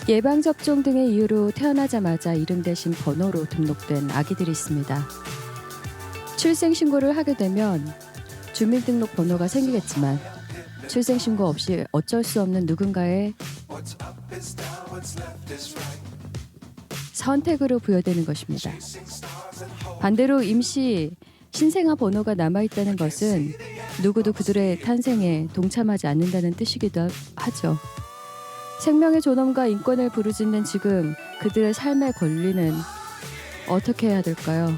예방접종 등의 이유로 태어나자마자 이름 대신 번호로 등록된 아기들이 있습니다. 출생신고를 하게 되면 주민등록번호가 생기겠지만 출생신고 없이 어쩔 수 없는 누군가의 선택으로 부여되는 것입니다. 반대로 임시 신생아 번호가 남아있다는 것은 누구도 그들의 탄생에 동참하지 않는다는 뜻이기도 하죠. 생명의 존엄과 인권을 부르짖는 지금 그들의 삶의 권리는 어떻게 해야 될까요?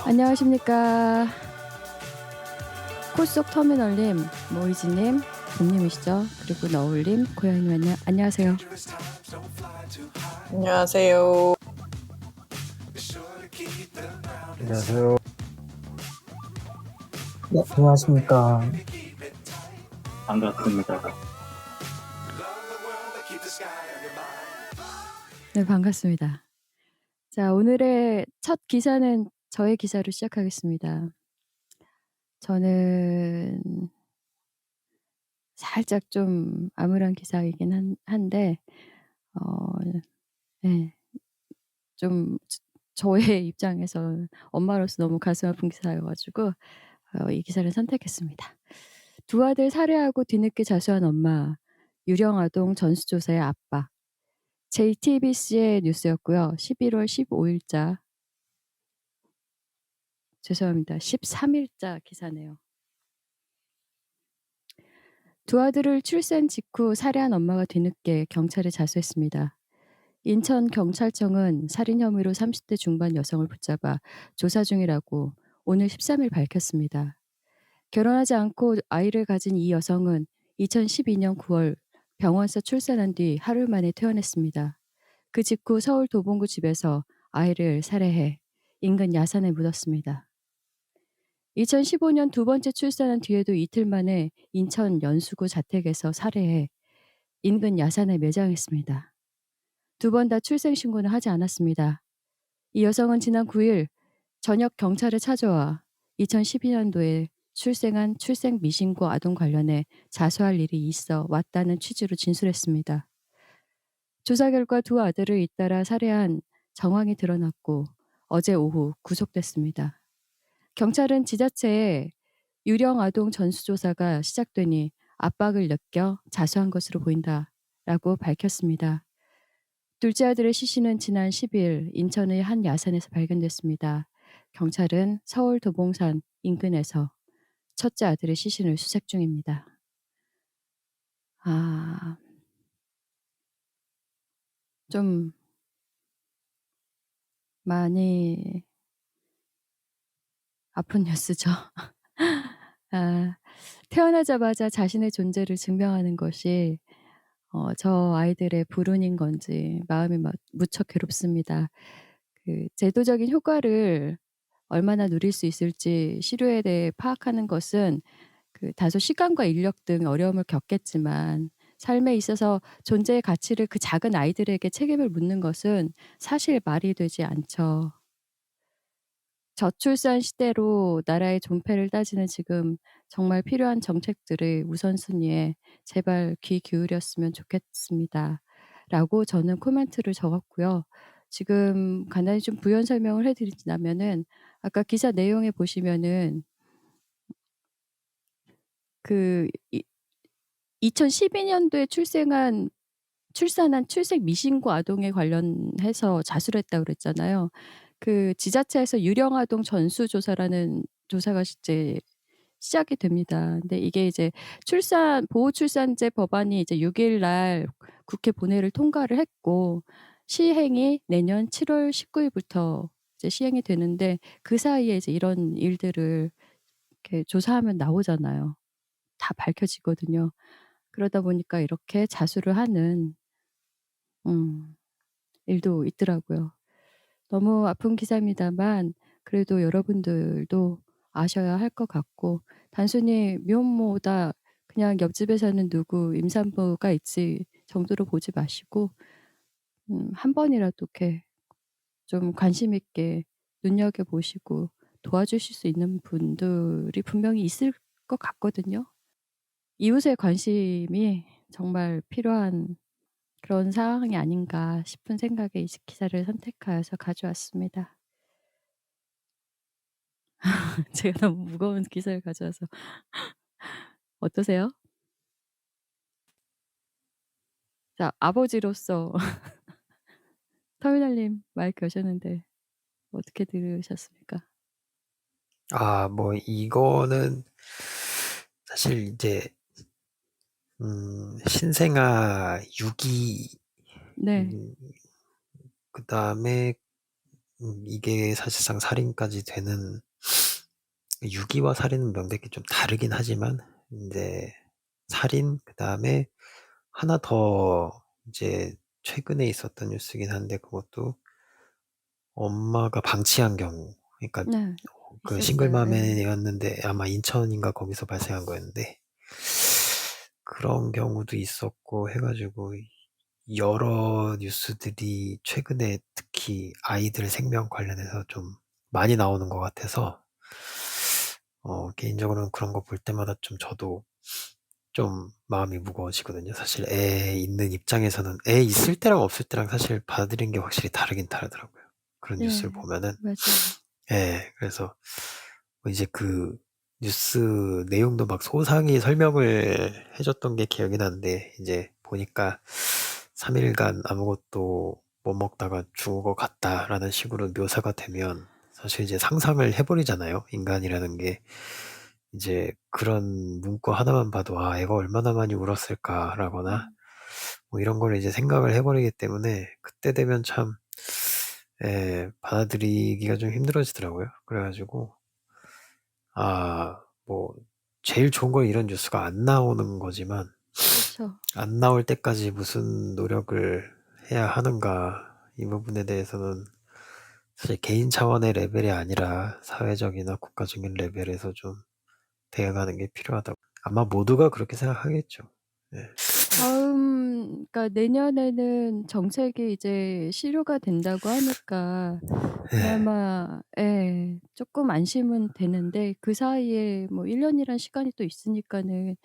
안녕하십니까. 콜속 터미널님, 모이지님, 봄님이시죠? 그리고 너울님, 고양이님 안녕하세요. 안녕하세요. 안녕하세요. 네, 안녕하십니까. 반갑습니다. 네, 반갑습니다. 자, 오늘의 첫 기사는 저의 기사로 시작하겠습니다. 저는 살짝 좀 암울한 기사이긴 한데, 네, 좀 저의 입장에서 엄마로서 너무 가슴 아픈 기사여가지고 이 기사를 선택했습니다. 두 아들 살해하고 뒤늦게 자수한 엄마, 유령아동 전수조사의 아빠. JTBC의 뉴스였고요. 11월 15일자, 죄송합니다. 13일자 기사네요. 두 아들을 출산 직후 살해한 엄마가 뒤늦게 경찰에 자수했습니다. 인천경찰청은 살인 혐의로 30대 중반 여성을 붙잡아 조사 중이라고 오늘 13일 밝혔습니다. 결혼하지 않고 아이를 가진 이 여성은 2012년 9월 병원에서 출산한 뒤 하루 만에 퇴원했습니다. 그 직후 서울 도봉구 집에서 아이를 살해해 인근 야산에 묻었습니다. 2015년 두 번째 출산한 뒤에도 이틀 만에 인천 연수구 자택에서 살해해 인근 야산에 매장했습니다. 두 번 다 출생신고는 하지 않았습니다. 이 여성은 지난 9일 저녁 경찰에 찾아와 2012년도에 출생한 출생 미신고 아동 관련해 자수할 일이 있어 왔다는 취지로 진술했습니다. 조사 결과 두 아들을 잇따라 살해한 정황이 드러났고 어제 오후 구속됐습니다. 경찰은 지자체에 유령 아동 전수조사가 시작되니 압박을 느껴 자수한 것으로 보인다라고 밝혔습니다. 둘째 아들의 시신은 지난 10일 인천의 한 야산에서 발견됐습니다. 경찰은 서울 도봉산 인근에서 첫째 아들의 시신을 수색 중입니다. 좀 많이 아픈 뉴스죠. 태어나자마자 자신의 존재를 증명하는 것이 저 아이들의 불운인 건지 마음이 무척 괴롭습니다. 그 제도적인 효과를 얼마나 누릴 수 있을지 시류에 대해 파악하는 것은 그 다소 시간과 인력 등 어려움을 겪겠지만 삶에 있어서 존재의 가치를 그 작은 아이들에게 책임을 묻는 것은 사실 말이 되지 않죠. 저출산 시대로 나라의 존폐를 따지는 지금 정말 필요한 정책들의 우선순위에 제발 귀 기울였으면 좋겠습니다. 라고 저는 코멘트를 적었고요. 지금 간단히 좀 부연 설명을 해드리자면은 아까 기사 내용에 보시면은 그 2012년도에 출산한 출생 미신고 아동에 관련해서 자수를 했다고 그랬잖아요. 그 지자체에서 유령 아동 전수조사라는 조사가 이제 시작이 됩니다. 근데 이게 이제 보호출산제 법안이 이제 6일 날 국회 본회의를 통과를 했고 시행이 내년 7월 19일부터 이제 시행이 되는데 그 사이에 이제 이런 일들을 이렇게 조사하면 나오잖아요. 다 밝혀지거든요. 그러다 보니까 이렇게 자수를 하는 일도 있더라고요. 너무 아픈 기사입니다만 그래도 여러분들도 아셔야 할 것 같고 단순히 미혼모다 그냥 옆집에 사는 누구 임산부가 있지 정도로 보지 마시고 한 번이라도 이렇게 좀 관심 있게 눈여겨보시고 도와주실 수 있는 분들이 분명히 있을 것 같거든요. 이웃의 관심이 정말 필요한 그런 상황이 아닌가 싶은 생각에 이 기사를 선택하여서 가져왔습니다. 제가 너무 무거운 기사를 가져와서 어떠세요? 자, 아버지로서 터미널님 마이크 여셨는데 어떻게 들으셨습니까? 뭐 이거는 사실 이제 신생아 유기 네. 음 그다음에 이게 사실상 살인까지 되는 유기와 살인은 명백히 좀 다르긴 하지만 인제 살인 그다음에 하나 더 이제 최근에 있었던 뉴스긴 한데 그것도 엄마가 방치한 경우 그러니까 네. 그 있었어요. 예. 싱글맘이었는데 아마 인천인가 거기서 발생한 거였는데 그런 경우도 있었고 해 가지고 여러 뉴스들이 최근에 특히 아이들 생명 관련해서 좀 많이 나오는 것 같아서 개인적으로는 그런 거 볼 때마다 좀 저도 좀 마음이 무거워지거든요. 사실 애 있는 입장에서는 애 있을 때랑 없을 때랑 사실 받아들이는 게 확실히 다르긴 다르더라고요. 그런 뉴스를 네. 보면은. 맞아요. 예. 그래서 뭐 이제 그 뉴스 내용도 막 소상히 설명을 해 줬던 게 기억이 나는데 이제 보니까 "3 일간 아무것도 못 먹다가 죽은 것 같다."라는 식으로 묘사가 되면 사실 이제 상상을 해 버리잖아요. 인간이라는 게 이제 그런 문구 하나만 봐도 '아 애가 얼마나 많이 울었을까.'라거나 음. 뭐 이런 거를 이제 생각을 해 버리기 때문에 그때 되면 참 받아들이기가 좀 힘들어지더라고요. 그래 가지고 뭐 제일 좋은 건 이런 뉴스가 안 나오는 거지만 그쵸. 안 나올 때까지 무슨 노력을 해야 하는가 이 부분에 대해서는 사실 개인 차원의 레벨이 아니라 사회적이나 국가적인 레벨에서 좀 대응하는 게 필요하다고 아마 모두가 그렇게 생각하겠죠. 네. 그러니까 내년에는 정책이 이제 실효가 된다고 하니까 네. 그나마 예 쪼끔 안심은 되는데 그 사이에 뭐 1 년이란 시간이 또 있으니까는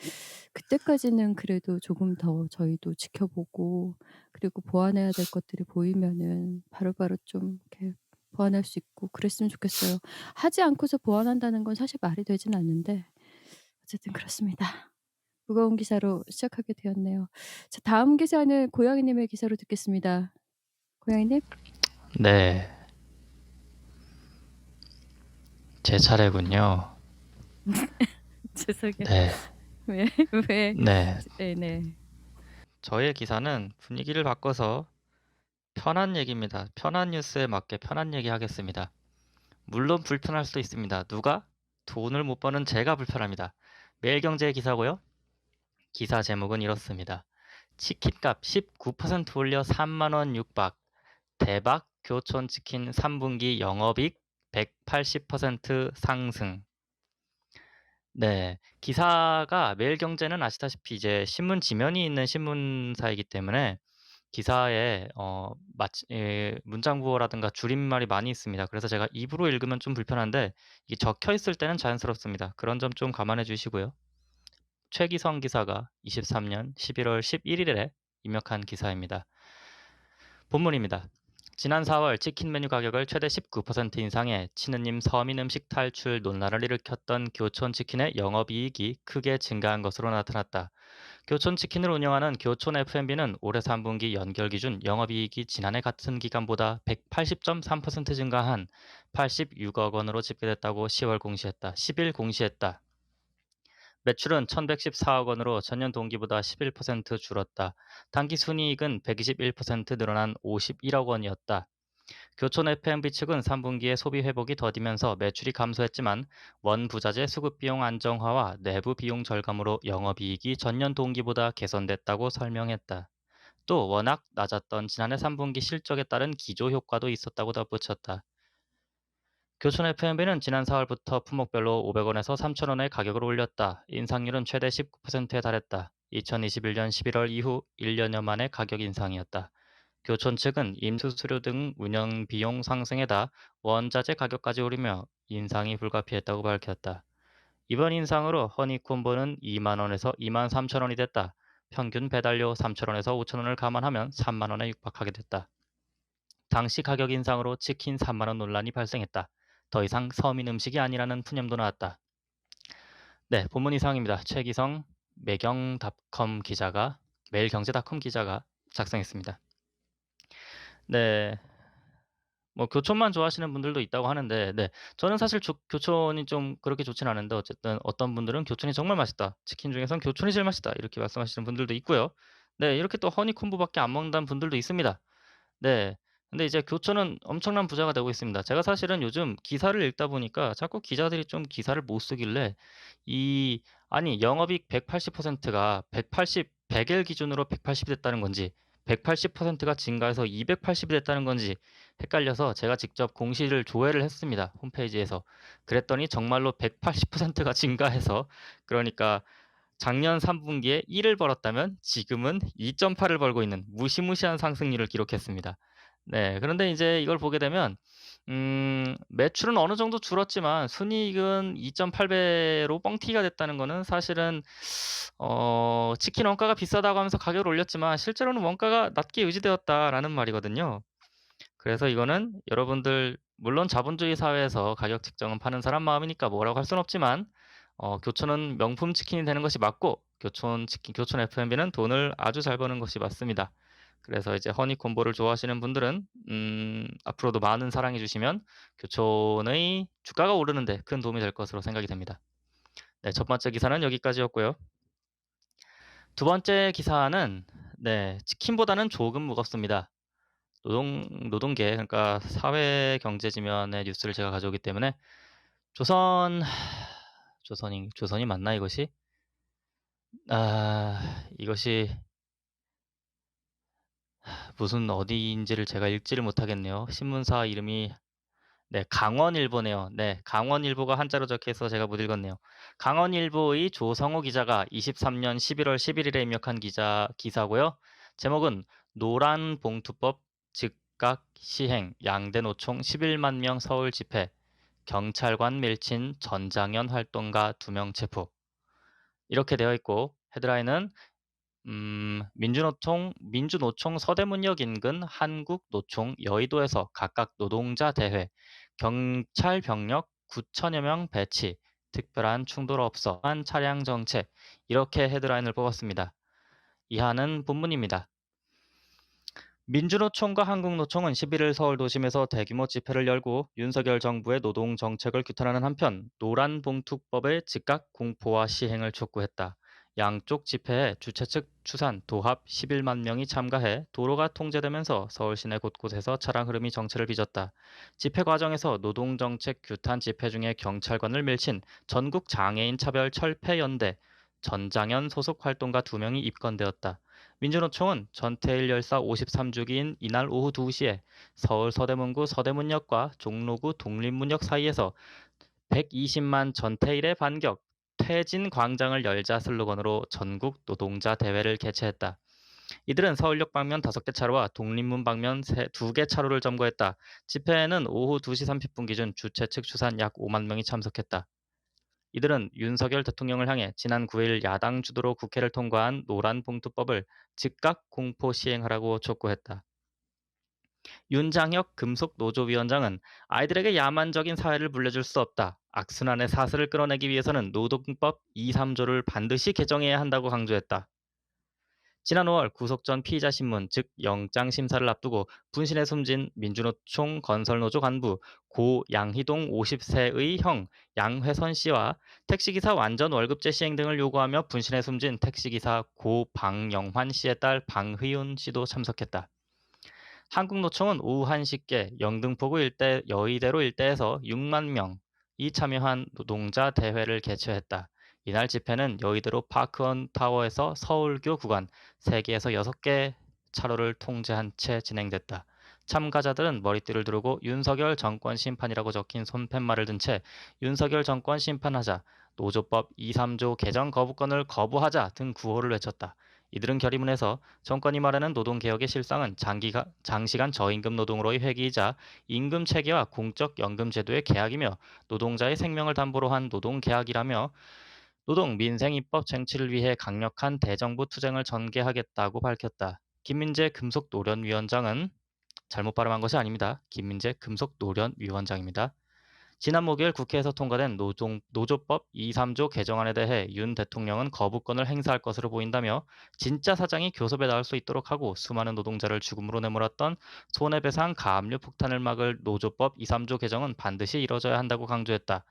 그때까지는 그래도 조금 더 저희도 지켜보고 그리고 보완해야 될 것들이 보이면은 바로바로 좀 이렇게 보완할 수 있고 그랬으면 좋겠어요. 하지 않고서 보완한다는 건 사실 말이 되진 않는데 어쨌든 그렇습니다. 무거운 기사로 시작하게 되었네요. 자, 다음 기사는 고양이 님의 기사로 듣겠습니다. 고양이 님? 네. 제 차례군요. 죄송해요. 네. 왜 왜 네. 네네. 저의 기사는 분위기를 바꿔서 편한 얘기입니다. 편한 뉴스에 맞게 편한 얘기 하겠습니다. 물론 불편할 수도 있습니다. 누가? 돈을 못 버는 제가 불편합니다. 매일경제 기사고요. 기사 제목은 이렇습니다. 치킨값 19% 올려 3만 원 육박. 대박 교촌 치킨 3분기 영업이익 180% 상승. 네. 기사가 매일경제는 아시다시피 이제 신문 지면이 있는 신문사이기 때문에 기사에 문장 구어라든가 줄임말이 많이 있습니다. 그래서 제가 입으로 읽으면 좀 불편한데 이게 적혀 있을 때는 자연스럽습니다. 그런 점 좀 감안해 주시고요. 최기성 기사가 23년 11월 11일에 입력한 기사입니다. 본문입니다. 지난 4월 치킨 메뉴 가격을 최대 19% 인상해 치느님 서민 음식 탈출 논란을 일으켰던 교촌치킨의 영업이익이 크게 증가한 것으로 나타났다. 교촌치킨을 운영하는 교촌 F&B는 올해 3분기 연결 기준 영업이익이 지난해 같은 기간보다 180.3% 증가한 86억 원으로 집계됐다고 10일 공시했다. 매출은 1,114억 원으로 전년 동기보다 11% 줄었다. 당기순이익은 121% 늘어난 51억 원이었다. 교촌 F&B 측은 3분기에 소비 회복이 더디면서 매출이 감소했지만 원부자재 수급 비용 안정화와 내부 비용 절감으로 영업이익이 전년 동기보다 개선됐다고 설명했다. 또 워낙 낮았던 지난해 3분기 실적에 따른 기조 효과도 있었다고 덧붙였다. 교촌 F&B는 지난 4월부터 품목별로 500원에서 3,000원의 가격을 올렸다. 인상률은 최대 19%에 달했다. 2021년 11월 이후 1년여 만의 가격 인상이었다. 교촌 측은 임수수료 등 운영 비용 상승에다 원자재 가격까지 오르며 인상이 불가피했다고 밝혔다. 이번 인상으로 허니콤보는 2만 원에서 2만 3천 원이 됐다. 평균 배달료 3천 원에서 5천 원을 감안하면 3만 원에 육박하게 됐다. 당시 가격 인상으로 치킨 3만 원 논란이 발생했다. 더 이상 서민 음식이 아니라는 푸념도 나왔다. 네, 본문 이상입니다. 최기성 매일경제닷컴 기자가 작성했습니다. 네, 뭐 교촌만 좋아하시는 분들도 있다고 하는데, 네, 저는 사실 교촌이 좀 그렇게 좋진 않은데 어쨌든 어떤 분들은 교촌이 정말 맛있다. 치킨 중에선 교촌이 제일 맛있다. 이렇게 말씀하시는 분들도 있고요. 네, 이렇게 또 허니콤보밖에 안 먹는다는 분들도 있습니다. 네. 근데 이제 교촌은 엄청난 부자가 되고 있습니다. 제가 사실은 요즘 기사를 읽다 보니까 자꾸 기자들이 좀 기사를 못 쓰길래 아니 영업이익 180%가 100일 기준으로 180이 됐다는 건지 180%가 증가해서 280이 됐다는 건지 헷갈려서 제가 직접 공시를 조회를 했습니다. 홈페이지에서. 그랬더니 정말로 180%가 증가해서 그러니까 작년 3분기에 1을 벌었다면 지금은 2.8을 벌고 있는 무시무시한 상승률을 기록했습니다. 네, 그런데 이제 이걸 보게 되면 매출은 어느 정도 줄었지만 순이익은 2.8배로 뻥튀기가 됐다는 거는 사실은 치킨 원가가 비싸다고 하면서 가격을 올렸지만 실제로는 원가가 낮게 유지되었다라는 말이거든요. 그래서 이거는 여러분들 물론 자본주의 사회에서 가격 책정은 파는 사람 마음이니까 뭐라고 할 수는 없지만 교촌은 명품 치킨이 되는 것이 맞고 교촌 F&B는 돈을 아주 잘 버는 것이 맞습니다. 그래서 이제 허니콤보를 좋아하시는 분들은 앞으로도 많은 사랑해 주시면 교촌의 주가가 오르는데 큰 도움이 될 것으로 생각이 됩니다. 네, 첫 번째 기사는 여기까지였고요. 두 번째 기사는 네, 치킨보다는 조금 무겁습니다. 노동계 그러니까 사회 경제 지면의 뉴스를 제가 가져오기 때문에 조선이 맞나 이것이? 이것이 무슨 어디인지를 제가 읽지를 못하겠네요. 신문사 이름이 네, 강원일보네요. 네, 강원일보가 한자로 적혀서 제가 못 읽었네요. 강원일보의 조성호 기자가 23년 11월 11일에 입력한 기사고요. 제목은 노란봉투법 즉각 시행 양대 노총 11만 명 서울 집회 경찰관 밀친 전장현 활동가 2명 체포 이렇게 되어 있고 헤드라인은 민주노총 서대문역 인근 한국노총 여의도에서 각각 노동자 대회, 경찰 병력 9천여 명 배치, 특별한 충돌 없어 한 차량 정체 이렇게 헤드라인을 뽑았습니다. 이하는 본문입니다. 민주노총과 한국노총은 11일 서울 도심에서 대규모 집회를 열고 윤석열 정부의 노동 정책을 규탄하는 한편 노란봉투법의 즉각 공포와 시행을 촉구했다. 양쪽 집회에 주최 측 추산 도합 11만 명이 참가해 도로가 통제되면서 서울 시내 곳곳에서 차량 흐름이 정체를 빚었다. 집회 과정에서 노동정책 규탄 집회 중에 경찰관을 밀친 전국장애인 차별 철폐연대 전장현 소속 활동가 2명이 입건되었다. 민주노총은 전태일 열사 53주기인 이날 오후 2시에 서울 서대문구 서대문역과 종로구 독립문역 사이에서 120만 전태일의 반격 퇴진 광장을 열자 슬로건으로 전국 노동자 대회를 개최했다. 이들은 서울역 방면 5개 차로와 독립문 방면 2개 차로를 점거했다. 집회에는 오후 2시 30분 기준 주최 측 추산 약 5만 명이 참석했다. 이들은 윤석열 대통령을 향해 지난 9일 야당 주도로 국회를 통과한 노란봉투법을 즉각 공포 시행하라고 촉구했다. 윤장혁 금속노조위원장은 아이들에게 야만적인 사회를 물려줄 수 없다. 악순환의 사슬을 끊어내기 위해서는 노동법 2, 3조를 반드시 개정해야 한다고 강조했다. 지난 5월 구속 전 피의자 신문 즉 영장 심사를 앞두고 분신에 숨진 민주노총 건설노조 간부 고 양희동 50세의 형 양회선 씨와 택시기사 완전 월급제 시행 등을 요구하며 분신에 숨진 택시기사 고 방영환 씨의 딸 방의윤 씨도 참석했다. 한국노총은 오후 1시께 영등포구 일대 여의대로 일대에서 6만 명이 참여한 노동자 대회를 개최했다. 이날 집회는 여의대로 파크원 타워에서 서울교 구간 3개에서 6개 차로를 통제한 채 진행됐다. 참가자들은 머리띠를 두르고 윤석열 정권 심판이라고 적힌 손팻말을 든 채 윤석열 정권 심판하자, 노조법 2, 3조 개정 거부권을 거부하자 등 구호를 외쳤다. 이들은 결의문에서 정권이 말하는 노동개혁의 실상은 장시간 저임금 노동으로의 회기이자 임금 체계와 공적 연금 제도의 개혁이며 노동자의 생명을 담보로 한 노동개혁이라며 노동 민생 입법 쟁취를 위해 강력한 대정부 투쟁을 전개하겠다고 밝혔다. 김민재 금속노련위원장은 잘못 발음한 것이 아닙니다. 김민재 금속노련위원장입니다. 지난 목요일 국회에서 통과된 노조법 2, 3조 개정안에 대해 윤 대통령은 거부권을 행사할 것으로 보인다며 진짜 사장이 교섭에 나올 수 있도록 하고 수많은 노동자를 죽음으로 내몰았던 손해배상 가압류 폭탄을 막을 노조법 2, 3조 개정은 반드시 이뤄져야 한다고 강조했다.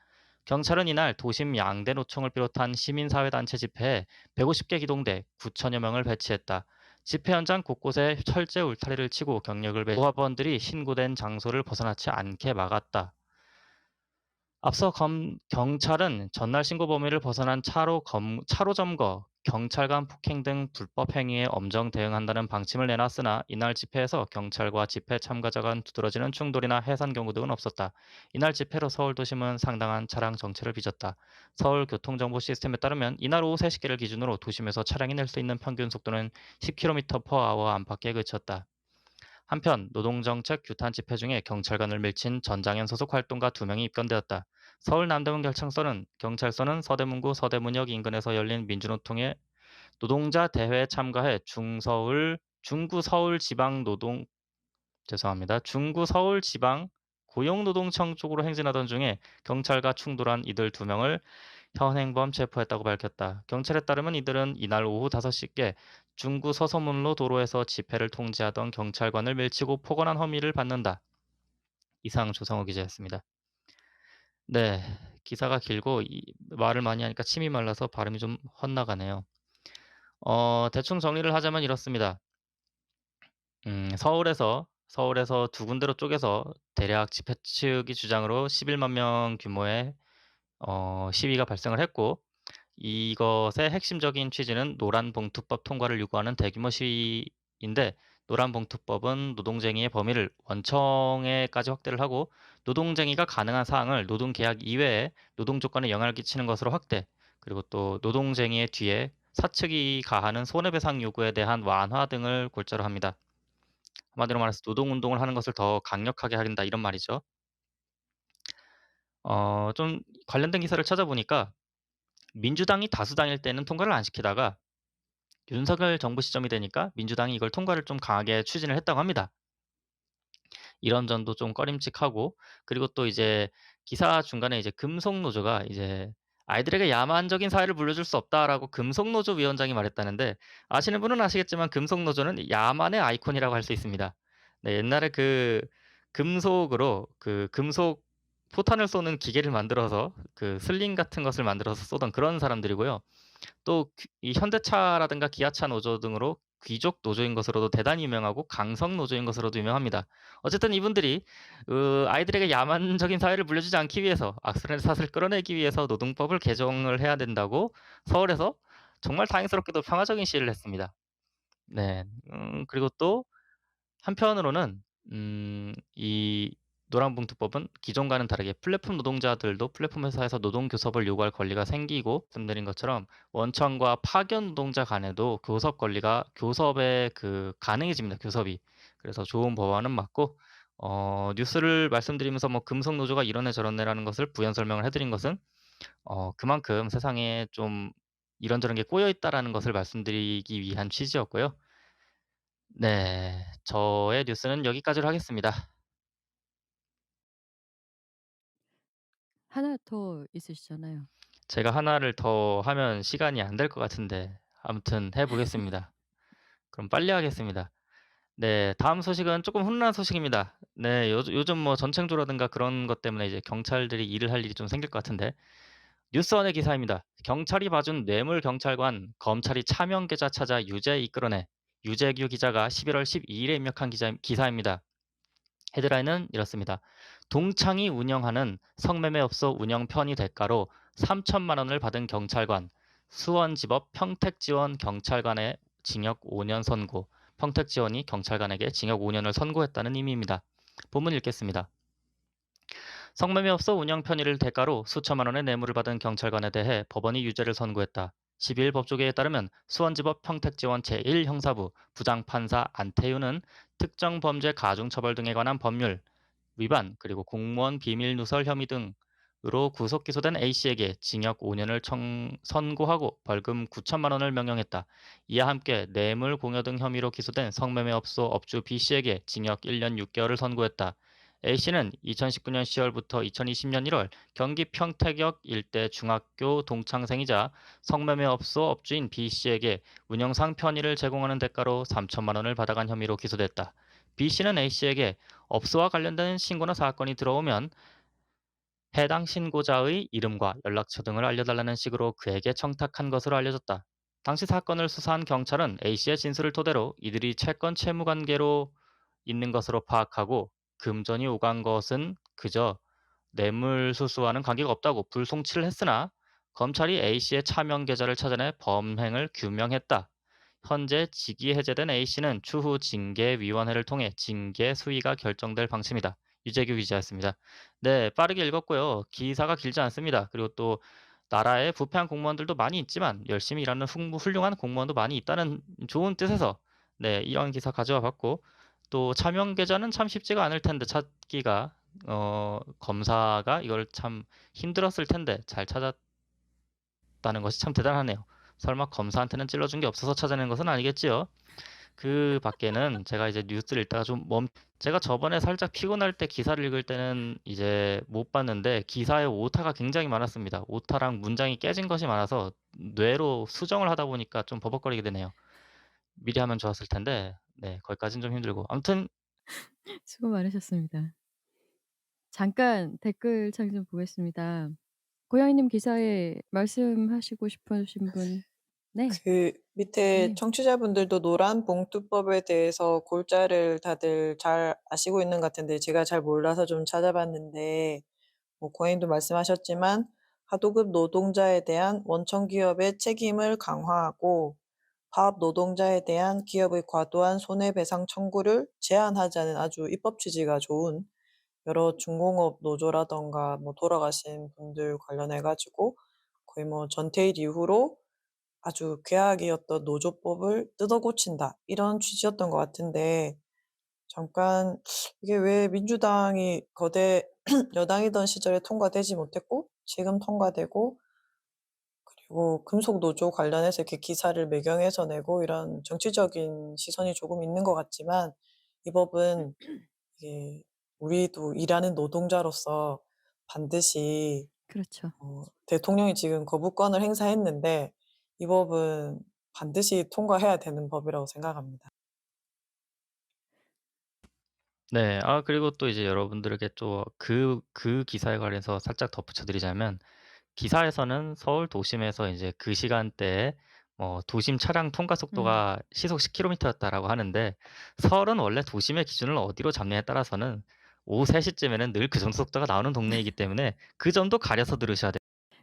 경찰은 이날 도심 양대 노총을 비롯한 시민사회단체 집회에 150개 기동대 9천여 명을 배치했다. 집회 현장 곳곳에 철제 울타리를 치고 경력을 소화원들이 신고된 장소를 벗어나지 않게 막았다. 앞서 경찰은 전날 신고 범위를 벗어난 차로 점거, 경찰관 폭행 등 불법 행위에 엄정 대응한다는 방침을 내놨으나 이날 집회에서 경찰과 집회 참가자 간 두드러지는 충돌이나 해산 경우 등은 없었다. 이날 집회로 서울 도심은 상당한 차량 정체를 빚었다. 서울 교통정보 시스템에 따르면 이날 오후 3시께를 기준으로 도심에서 차량이 낼 수 있는 평균 속도는 10km/h 안팎에 그쳤다. 한편 노동정책 규탄 집회 중에 경찰관을 밀친 전장현 소속 활동가 2명이 입건되었다. 서울 남대문 경찰서는 서대문구 서대문역 인근에서 열린 민주노총의 노동자 대회에 참가해 중구 서울지방 고용노동청 쪽으로 행진하던 중에 경찰과 충돌한 이들 2명을 현행범 체포했다고 밝혔다. 경찰에 따르면 이들은 이날 오후 5시께 중구 서서문로 도로에서 집회를 통제하던 경찰관을 밀치고 폭언한 혐의를 받는다. 이상 조성호 기자였습니다. 네, 기사가 길고 말을 많이 하니까 침이 말라서 발음이 좀 헛나가네요. 대충 정리를 하자면 이렇습니다. 서울에서 두 군데로 쪼개서 대략 집회 측이 주장으로 11만 명 규모의 시위가 발생을 했고 이것의 핵심적인 취지는 노란봉투법 통과를 요구하는 대규모 시위인데 노란봉투법은 노동쟁의의 범위를 원청에까지 확대를 하고 노동쟁의가 가능한 사항을 노동계약 이외에 노동조건에 영향을 끼치는 것으로 확대, 그리고 또 노동쟁의의 뒤에 사측이 가하는 손해배상 요구에 대한 완화 등을 골자로 합니다. 한마디로 말해서 노동운동을 하는 것을 더 강력하게 하린다 이런 말이죠. 좀 관련된 기사를 찾아보니까 민주당이 다수당일 때는 통과를 안 시키다가 윤석열 정부 시점이 되니까 민주당이 이걸 통과를 좀 강하게 추진을 했다고 합니다. 이런 점도 좀 꺼림칙하고, 그리고 또 이제 기사 중간에 이제 금속노조가 이제 아이들에게 야만적인 사회를 물려줄 수 없다라고 금속노조 위원장이 말했다는데, 아시는 분은 아시겠지만 금속노조는 야만의 아이콘이라고 할 수 있습니다. 네, 옛날에 금속 포탄을 쏘는 기계를 만들어서 슬링 같은 것을 만들어서 쏘던 그런 사람들이고요. 또 이 현대차라든가 기아차 노조 등으로 귀족 노조인 것으로도 대단히 유명하고 강성 노조인 것으로도 유명합니다. 어쨌든 이분들이 아이들에게 야만적인 사회를 물려주지 않기 위해서 악순환의 끌어내기 위해서 노동법을 개정을 해야 된다고 서울에서 정말 다행스럽게도 평화적인 시위를 했습니다. 네, 그리고 또 한편으로는 이 노란봉투법은 기존과는 다르게 플랫폼 노동자들도 플랫폼 회사에서 노동 교섭을 요구할 권리가 생기고, 말씀드린 것처럼 원청과 파견 노동자 간에도 교섭의 가능해집니다. 교섭이. 그래서 좋은 법안은 맞고, 뉴스를 말씀드리면서 뭐 금속 노조가 이러네 저러네라는 것을 부연 설명을 해드린 것은 그만큼 세상에 좀 이런저런 게 꼬여 있다라는 것을 말씀드리기 위한 취지였고요. 네, 저의 뉴스는 여기까지로 하겠습니다. 하나 더 있으시잖아요. 제가 하나를 더 하면 시간이 안 될 것 같은데 아무튼 해보겠습니다. 그럼 빨리 하겠습니다. 네, 다음 소식은 조금 훈훈한 소식입니다. 네, 요즘 뭐 전쟁조라든가 그런 것 때문에 이제 경찰들이 일을 할 일이 좀 생길 것 같은데, 뉴스원의 기사입니다. 경찰이 봐준 뇌물 경찰관, 검찰이 차명 계좌 찾아 유죄 이끌어내. 유재규 기자가 11월 12일에 입력한 기사입니다. 헤드라인은 이렇습니다. 동창이 운영하는 성매매업소 운영 편의 대가로 3천만 원을 받은 경찰관, 수원지법 평택지원 경찰관의 징역 5년 선고, 평택지원이 경찰관에게 징역 5년을 선고했다는 의미입니다. 본문 읽겠습니다. 성매매업소 운영 편의를 대가로 수천만 원의 뇌물을 받은 경찰관에 대해 법원이 유죄를 선고했다. 12일 법조계에 따르면 수원지법 평택지원 제1형사부 부장판사 안태윤은 특정 범죄 가중처벌 등에 관한 법률 위반 그리고 공무원 비밀 누설 혐의 등으로 구속 기소된 A씨에게 징역 5년을 선고하고 벌금 9천만 원을 명령했다. 이와 함께 뇌물 공여 등 혐의로 기소된 성매매업소 업주 B씨에게 징역 1년 6개월을 선고했다. A씨는 2019년 10월부터 2020년 1월 경기 평택역 일대 중학교 동창생이자 성매매업소 업주인 B씨에게 운영상 편의를 제공하는 대가로 3천만 원을 받아간 혐의로 기소됐다. B씨는 A씨에게 업소와 관련된 신고나 사건이 들어오면 해당 신고자의 이름과 연락처 등을 알려달라는 식으로 그에게 청탁한 것으로 알려졌다. 당시 사건을 수사한 경찰은 A씨의 진술을 토대로 이들이 채권 채무 관계로 있는 것으로 파악하고 금전이 오간 것은 그저 뇌물수수와는 관계가 없다고 불송치를 했으나 검찰이 A씨의 차명 계좌를 찾아내 범행을 규명했다. 현재 직위 해제된 A씨는 추후 징계위원회를 통해 징계 수위가 결정될 방침이다. 유재규 기자였습니다. 네, 빠르게 읽었고요. 기사가 길지 않습니다. 그리고 또 나라에 부패한 공무원들도 많이 있지만 열심히 일하는 훌륭한 공무원도 많이 있다는 좋은 뜻에서 네, 이런 기사 가져와 봤고 또 차명 계좌는 참 쉽지가 않을 텐데 찾기가 검사가 이걸 참 힘들었을 텐데 잘 찾았다는 것이 참 대단하네요. 설마 검사한테는 찔러준 게 없어서 찾아낸 것은 아니겠지요? 그 밖에는 제가 이제 뉴스를 읽다가 제가 저번에 살짝 피곤할 때 기사를 읽을 때는 이제 못 봤는데 기사에 오타가 굉장히 많았습니다. 오타랑 문장이 깨진 것이 많아서 뇌로 수정을 하다 보니까 좀 버벅거리게 되네요. 미리 하면 좋았을 텐데 네, 거기까지는 좀 힘들고 아무튼 수고 많으셨습니다. 잠깐 댓글창 좀 보겠습니다. 고양이님 기사에 말씀하시고 싶으신 분? 네. 그 밑에 네. 청취자분들도 노란 봉투법에 대해서 골자를 다들 잘 아시고 있는 것 같은데 제가 잘 몰라서 좀 찾아봤는데 뭐 고객님도 말씀하셨지만 하도급 노동자에 대한 원청 기업의 책임을 강화하고 파업 노동자에 대한 기업의 과도한 손해배상 청구를 제한하자는 아주 입법 취지가 좋은 여러 중공업 노조라던가 뭐 돌아가신 분들 관련해 가지고 거의 뭐 전태일 이후로 아주 괴악이었던 노조법을 뜯어 고친다. 이런 취지였던 것 같은데 잠깐 이게 왜 민주당이 거대 여당이던 시절에 통과되지 못했고 지금 통과되고 그리고 금속노조 관련해서 이렇게 기사를 매경해서 내고 이런 정치적인 시선이 조금 있는 것 같지만 이 법은 이게 우리도 일하는 노동자로서 반드시 그렇죠. 대통령이 지금 거부권을 행사했는데 이 법은 반드시 통과해야 되는 법이라고 생각합니다. 네. 그리고 또 이제 여러분들에게 또 그 기사에 관해서 살짝 덧붙여 드리자면 기사에서는 서울 도심에서 이제 그 시간대에 도심 차량 통과 속도가 시속 10km였다라고 하는데 서울은 원래 도심의 기준을 어디로 잡느냐에 따라서는 오후 3시쯤에는 늘 그 정도 속도가 나오는 동네이기 때문에 그 점도 가려서 들으셔야 돼요.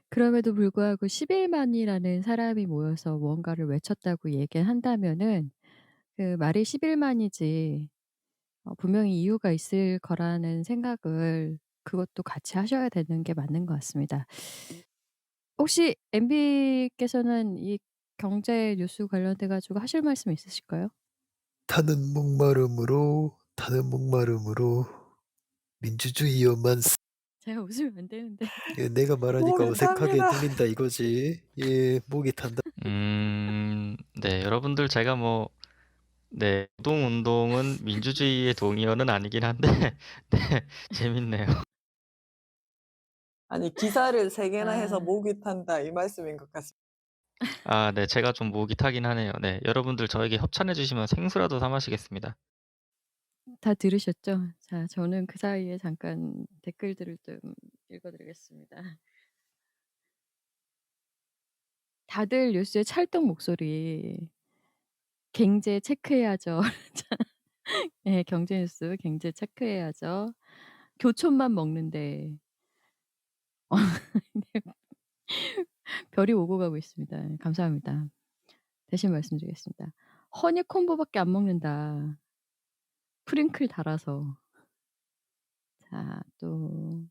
그럼에도 불구하고 11만이라는 사람이 모여서 무언가를 외쳤다고 얘기를 한다면은 그 말이 11만이지 분명히 이유가 있을 거라는 생각을 그것도 같이 하셔야 되는 게 맞는 것 같습니다. 혹시 MB께서는 이 경제 뉴스 관련돼 가지고 하실 말씀 있으실까요? 타는 목마름으로 민주주의여만 제가 웃으면 안 되는데. 예, 내가 말하니까 목이 어색하게 탑니다. 들린다 이거지. 예, 목이 탄다. 네. 여러분들 제가 네. 노동운동은 민주주의의 동의어는 아니긴 한데 네. 재밌네요. 아니 기사를 3개나 해서 아. 목이 탄다 이 말씀인 것 같습니다. 네. 제가 좀 목이 타긴 하네요. 네. 여러분들 저에게 협찬해 주시면 생수라도 사 마시겠습니다. 다 들으셨죠? 자, 저는 그 사이에 잠깐 댓글들을 좀 읽어 드리겠습니다. 다들 뉴스에 찰떡 목소리. 갱제 체크해야죠. 예, 경제 뉴스 갱제 체크해야죠. 교촌만 먹는데. 네. 별이 오고 가고 있습니다. 감사합니다. 대신 말씀드리겠습니다. 허니콤보밖에 안 먹는다. 프링클 달아서. 자, 또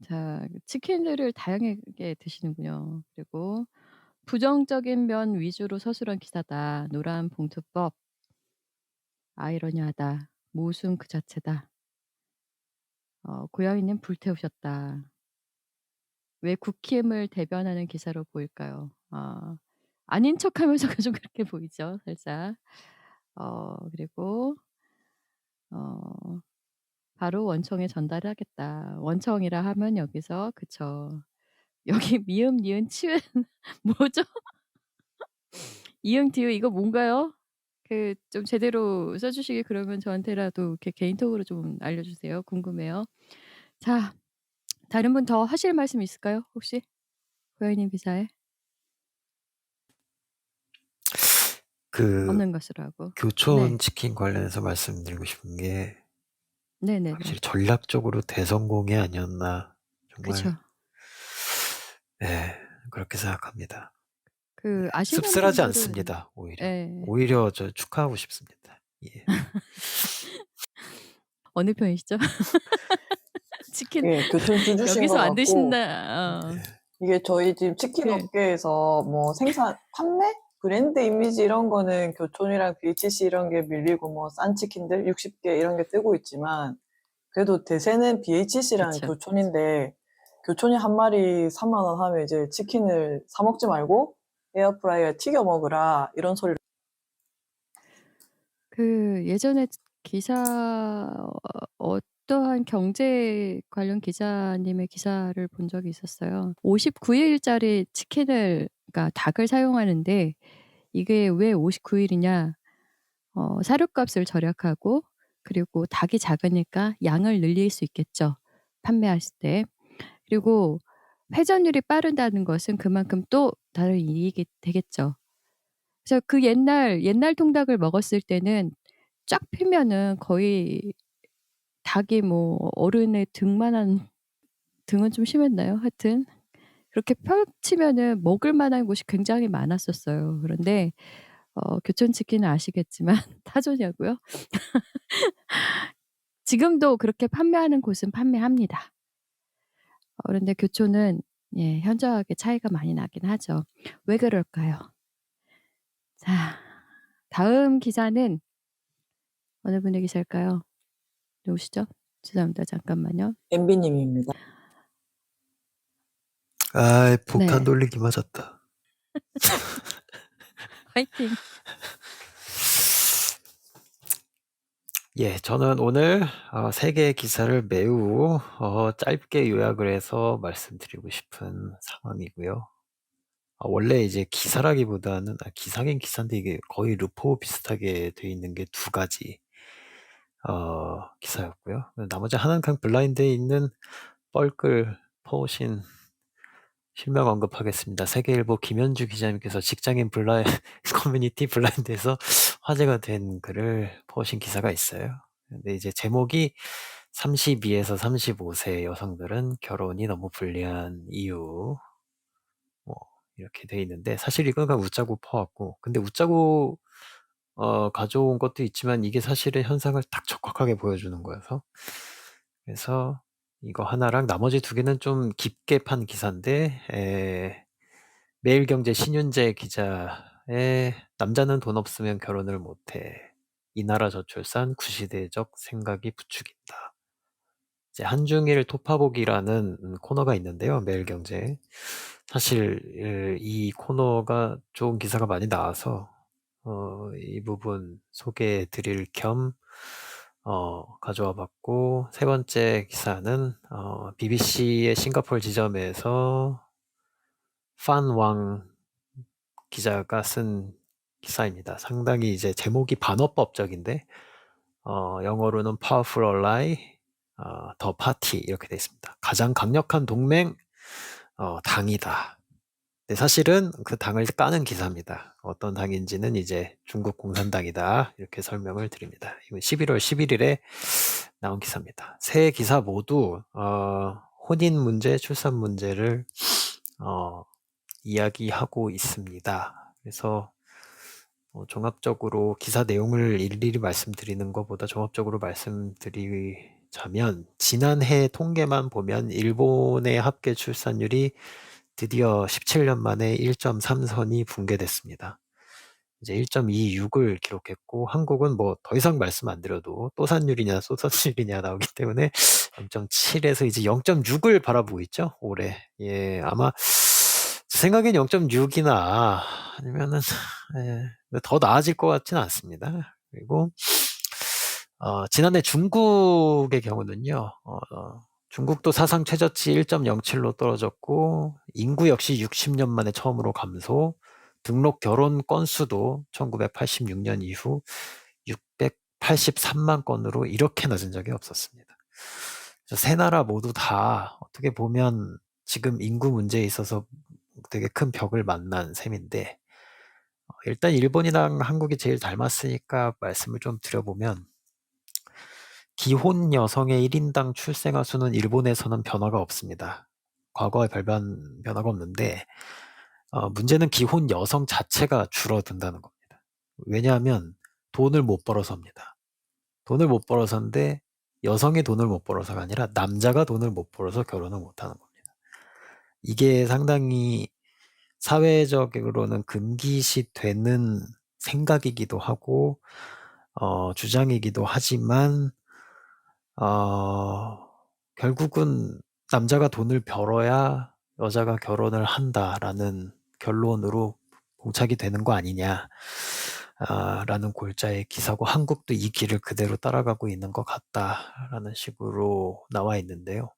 자, 치킨들을 다양하게 드시는군요. 그리고 부정적인 면 위주로 서술한 기사다. 노란 봉투법. 아이러니하다. 모순 그 자체다. 고양이는 불태우셨다. 왜 국힘을 대변하는 기사로 보일까요? 아닌 척하면서 좀 그렇게 보이죠, 살짝. 그리고 바로 원청에 전달하겠다. 원청이라 하면 여기서 그쵸. 여기 미음, 니은, 치은 뭐죠? 이응, 디귿 이거 뭔가요? 그 좀 제대로 써 주시길 그러면 저한테라도 이렇게 개인톡으로 좀 알려주세요. 궁금해요. 자, 다른 분 더 하실 말씀 있을까요, 혹시? 고양이님 기사에? 그 없는 것으로 하고. 교촌 네. 치킨 관련해서 말씀드리고 싶은 게 네네네. 확실히 전략적으로 대성공이 아니었나 정말 그쵸. 네, 그렇게 생각합니다. 그 아시는 씁쓸하지 분들은 않습니다. 오히려. 예. 오히려 저 축하하고 싶습니다. 예. 어느 편이시죠? 치킨 예, 교촌주 주신 여기서 것 안 같고 드신다. 네. 이게 저희 지금 치킨 그 업계에서 뭐 생산, 판매? 브랜드 이미지 이런 거는 교촌이랑 BHC 이런 게 밀리고 뭐 싼 치킨들 60개 이런 게 뜨고 있지만 그래도 대세는 BHC랑 그쵸. 교촌인데 교촌이 한 마리 3만 원 하면 이제 치킨을 사 먹지 말고 에어프라이어에 튀겨 먹으라 이런 소리를 그 예전에 기사 어떠한 경제 관련 기자님의 기사를 본 적이 있었어요. 59일짜리 치킨을 그러니까 닭을 사용하는데 이게 왜 59일이냐? 사료값을 절약하고 그리고 닭이 작으니까 양을 늘릴 수 있겠죠, 판매했을 때. 그리고 회전율이 빠르다는 것은 그만큼 또 다른 이익이 되겠죠. 그래서 그 옛날 통닭을 먹었을 때는 쫙 펴면은 거의 닭이 뭐 어른의 등만한 등은 좀 심했나요? 하여튼 그렇게 펼치면은 먹을 만한 곳이 굉장히 많았었어요. 그런데 교촌치킨은 아시겠지만 타조냐고요? 지금도 그렇게 판매하는 곳은 판매합니다. 그런데 교촌은 예 현저하게 차이가 많이 나긴 하죠. 왜 그럴까요? 자, 다음 기사는 어느 분의 기사일까요? 누구시죠? 죄송합니다. 잠깐만요. MB님입니다. 아, 폭탄 네. 돌리기 맞았다. 화이팅. 예, 저는 오늘 3개의 기사를 매우 짧게 요약을 해서 말씀드리고 싶은 상황이고요. 원래 이제 기사라기보다는 기사긴 기사인데 이게 거의 르포 비슷하게 돼 있는 게 2가지 기사였고요. 나머지 하나는 그냥 블라인드에 있는 뻘글 퍼오신 실명 언급하겠습니다. 세계일보 김현주 기자님께서 직장인 커뮤니티 블라인드에서 화제가 된 글을 퍼오신 기사가 있어요. 근데 이제 제목이 32에서 35세 여성들은 결혼이 너무 불리한 이유 뭐 이렇게 돼 있는데 사실 이건 그냥 웃자고 퍼왔고 근데 웃자고 가져온 것도 있지만 이게 사실은 현상을 딱 적확하게 보여주는 거여서 그래서 이거 하나랑 나머지 2개는 좀 깊게 판 기사인데 매일경제 신윤재 기자의 남자는 돈 없으면 결혼을 못해. 이 나라 저출산 구시대적 생각이 부추긴다. 이제 한중일 토파보기라는 코너가 있는데요. 매일경제. 사실 이 코너가 좋은 기사가 많이 나와서 이 부분 소개해 드릴 겸 가져와 봤고 3번째 기사는 BBC의 싱가포르 지점에서 판왕 기자가 쓴 기사입니다. 상당히 이제 제목이 반어법적인데 영어로는 Powerful Ally, The Party 이렇게 되어 있습니다. 가장 강력한 동맹 당이다. 근데 사실은 그 당을 까는 기사입니다. 어떤 당인지는 이제 중국 공산당이다 이렇게 설명을 드립니다. 이건 11월 11일에 나온 기사입니다. 3 기사 모두 혼인 문제, 출산 문제를 이야기하고 있습니다. 그래서 종합적으로 기사 내용을 일일이 말씀드리는 것보다 종합적으로 말씀드릴 자면 지난해 통계만 보면 일본의 합계 출산율이 드디어 17년 만에 1.3선이 붕괴됐습니다. 이제 1.26을 기록했고 한국은 뭐 더 이상 말씀 안 드려도 또산율이냐 소산율이냐 나오기 때문에 0.7에서 이제 0.6을 바라보고 있죠, 올해. 예, 아마 제 생각엔 0.6이나 아니면은 더 나아질 것 같지는 않습니다. 그리고 지난해 중국의 경우는요, 중국도 사상 최저치 1.07로 떨어졌고 인구 역시 60년 만에 처음으로 감소, 등록 결혼 건수도 1986년 이후 683만 건으로 이렇게 낮은 적이 없었습니다. 그래서 세 나라 모두 다 어떻게 보면 지금 인구 문제에 있어서 되게 큰 벽을 만난 셈인데, 일단 일본이랑 한국이 제일 닮았으니까 말씀을 좀 드려보면, 기혼 여성의 1인당 출생아 수는 일본에서는 변화가 없습니다. 과거와 별반 변화가 없는데, 문제는 기혼 여성 자체가 줄어든다는 겁니다. 왜냐하면 돈을 못 벌어서입니다. 돈을 못 벌어서인데 여성이 돈을 못 벌어서가 아니라 남자가 돈을 못 벌어서 결혼을 못하는 겁니다. 이게 상당히 사회적으로는 금기시되는 생각이기도 하고 주장이기도 하지만 결국은 남자가 돈을 벌어야 여자가 결혼을 한다라는 결론으로 봉착이 되는 거 아니냐 라는 골자의 기사고, 한국도 이 길을 그대로 따라가고 있는 것 같다라는 식으로 나와 있는데요.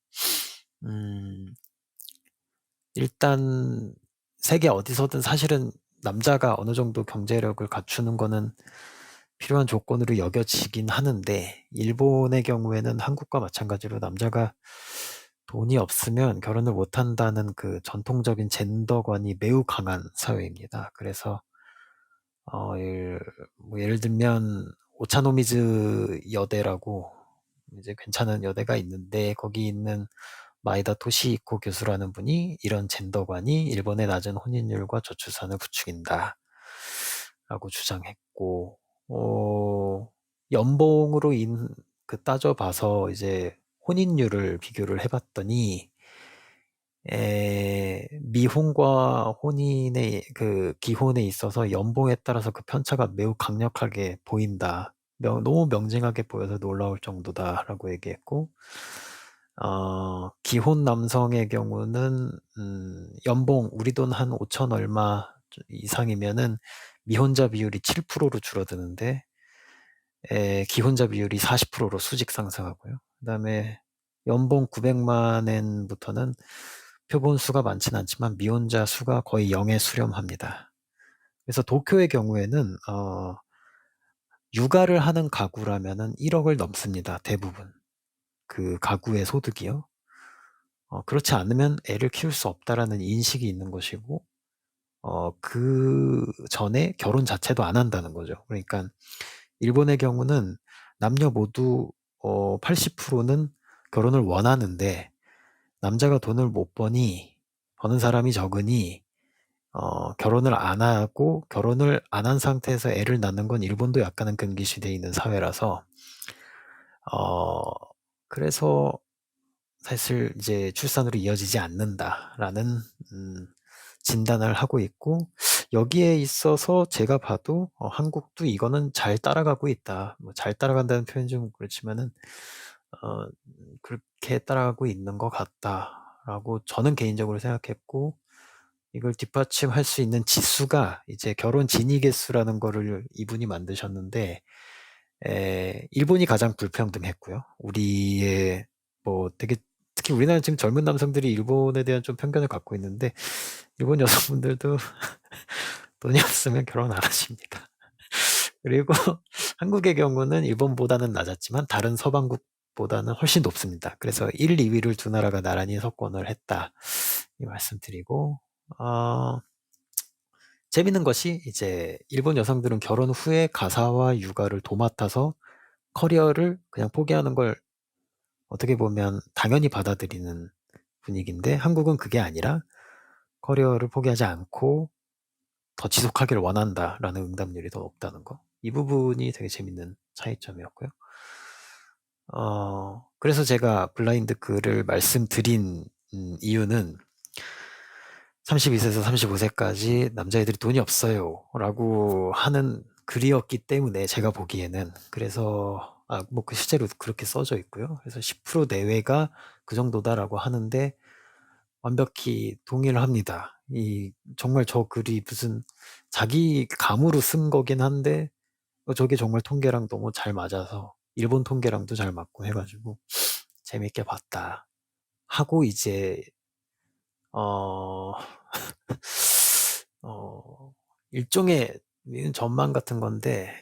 일단 세계 어디서든 사실은 남자가 어느 정도 경제력을 갖추는 거는 필요한 조건으로 여겨지긴 하는데, 일본의 경우에는 한국과 마찬가지로 남자가 돈이 없으면 결혼을 못한다는 그 전통적인 젠더관이 매우 강한 사회입니다. 그래서 예를 들면 오차노미즈 여대라고 이제 괜찮은 여대가 있는데, 거기 있는 마에다 토시히코 교수라는 분이 이런 젠더관이 일본의 낮은 혼인율과 저출산을 부추긴다 라고 주장했고, 연봉으로 따져봐서 이제 혼인율을 비교를 해봤더니 미혼과 혼인의 그 기혼에 있어서 연봉에 따라서 그 편차가 매우 강력하게 보인다. 너무 명징하게 보여서 놀라울 정도다라고 얘기했고, 기혼 남성의 경우는 연봉 우리 돈 한 5천 얼마 이상이면은 미혼자 비율이 7%로 줄어드는데 기혼자 비율이 40%로 수직 상승하고요. 그다음에 연봉 900만 엔부터는 표본 수가 많지는 않지만 미혼자 수가 거의 0에 수렴합니다. 그래서 도쿄의 경우에는 육아를 하는 가구라면은 1억을 넘습니다. 대부분 그 가구의 소득이요. 그렇지 않으면 애를 키울 수 없다라는 인식이 있는 것이고, 그 전에 결혼 자체도 안 한다는 거죠. 그러니까 일본의 경우는 남녀 모두 80%는 결혼을 원하는데 남자가 돈을 못 버니, 버는 사람이 적으니 결혼을 안 하고, 결혼을 안 한 상태에서 애를 낳는 건 일본도 약간은 금기시되어 있는 사회라서 그래서 사실 이제 출산으로 이어지지 않는다라는 진단을 하고 있고, 여기에 있어서 제가 봐도 한국도 이거는 잘 따라가고 있다. 뭐 잘 따라간다는 표현 좀 그렇지만은 그렇게 따라가고 있는 것 같다라고 저는 개인적으로 생각했고, 이걸 뒷받침할 수 있는 지수가 이제 결혼 진위 개수라는 거를 이분이 만드셨는데, 일본이 가장 불평등했고요. 우리의 뭐 되게 특히 우리나라 지금 젊은 남성들이 일본에 대한 좀 편견을 갖고 있는데, 일본 여성분들도 돈이 없으면 결혼 안 하십니다. 그리고 한국의 경우는 일본보다는 낮았지만 다른 서방국보다는 훨씬 높습니다. 그래서 1, 2위를 두 나라가 나란히 석권을 했다, 이 말씀드리고, 재밌는 것이 이제 일본 여성들은 결혼 후에 가사와 육아를 도맡아서 커리어를 그냥 포기하는 걸 어떻게 보면 당연히 받아들이는 분위기인데, 한국은 그게 아니라 커리어를 포기하지 않고 더 지속하기를 원한다라는 응답률이 더 높다는 거. 이 부분이 되게 재밌는 차이점이었고요. 그래서 제가 블라인드 글을 말씀드린 이유는 32세에서 35세까지 남자애들이 돈이 없어요 라고 하는 글이었기 때문에 제가 보기에는 그래서 뭐 그 실제로 그렇게 써져 있고요. 그래서 10% 내외가 그 정도다라고 하는데 완벽히 동의를 합니다. 정말 저 글이 무슨 자기 감으로 쓴 거긴 한데 저게 정말 통계랑 너무 잘 맞아서 일본 통계랑도 잘 맞고 해가지고 재밌게 봤다 하고 이제 일종의 전망 같은 건데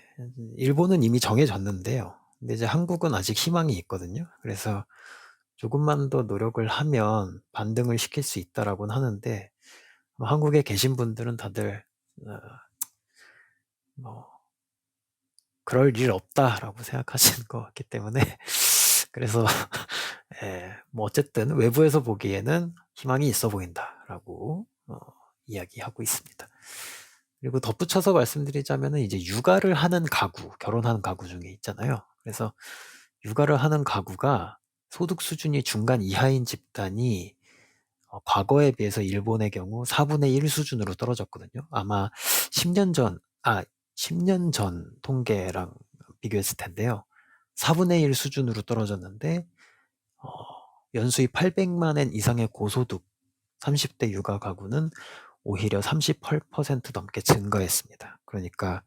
일본은 이미 정해졌는데요. 근데 이제 한국은 아직 희망이 있거든요. 그래서 조금만 더 노력을 하면 반등을 시킬 수 있다라고는 하는데 한국에 계신 분들은 다들 뭐 그럴 일 없다라고 생각하시는 것 같기 때문에 그래서 뭐 어쨌든 외부에서 보기에는 희망이 있어 보인다라고 이야기하고 있습니다. 그리고 덧붙여서 말씀드리자면은 이제 육아를 하는 가구, 결혼하는 가구 중에 있잖아요. 그래서 육아를 하는 가구가 소득 수준이 중간 이하인 집단이 과거에 비해서 일본의 경우 4분의 1 수준으로 떨어졌거든요. 아마 10년 전 통계랑 비교했을 텐데요. 4분의 1 수준으로 떨어졌는데 연수입 800만 엔 이상의 고소득 30대 육아 가구는 오히려 38% 넘게 증가했습니다. 그러니까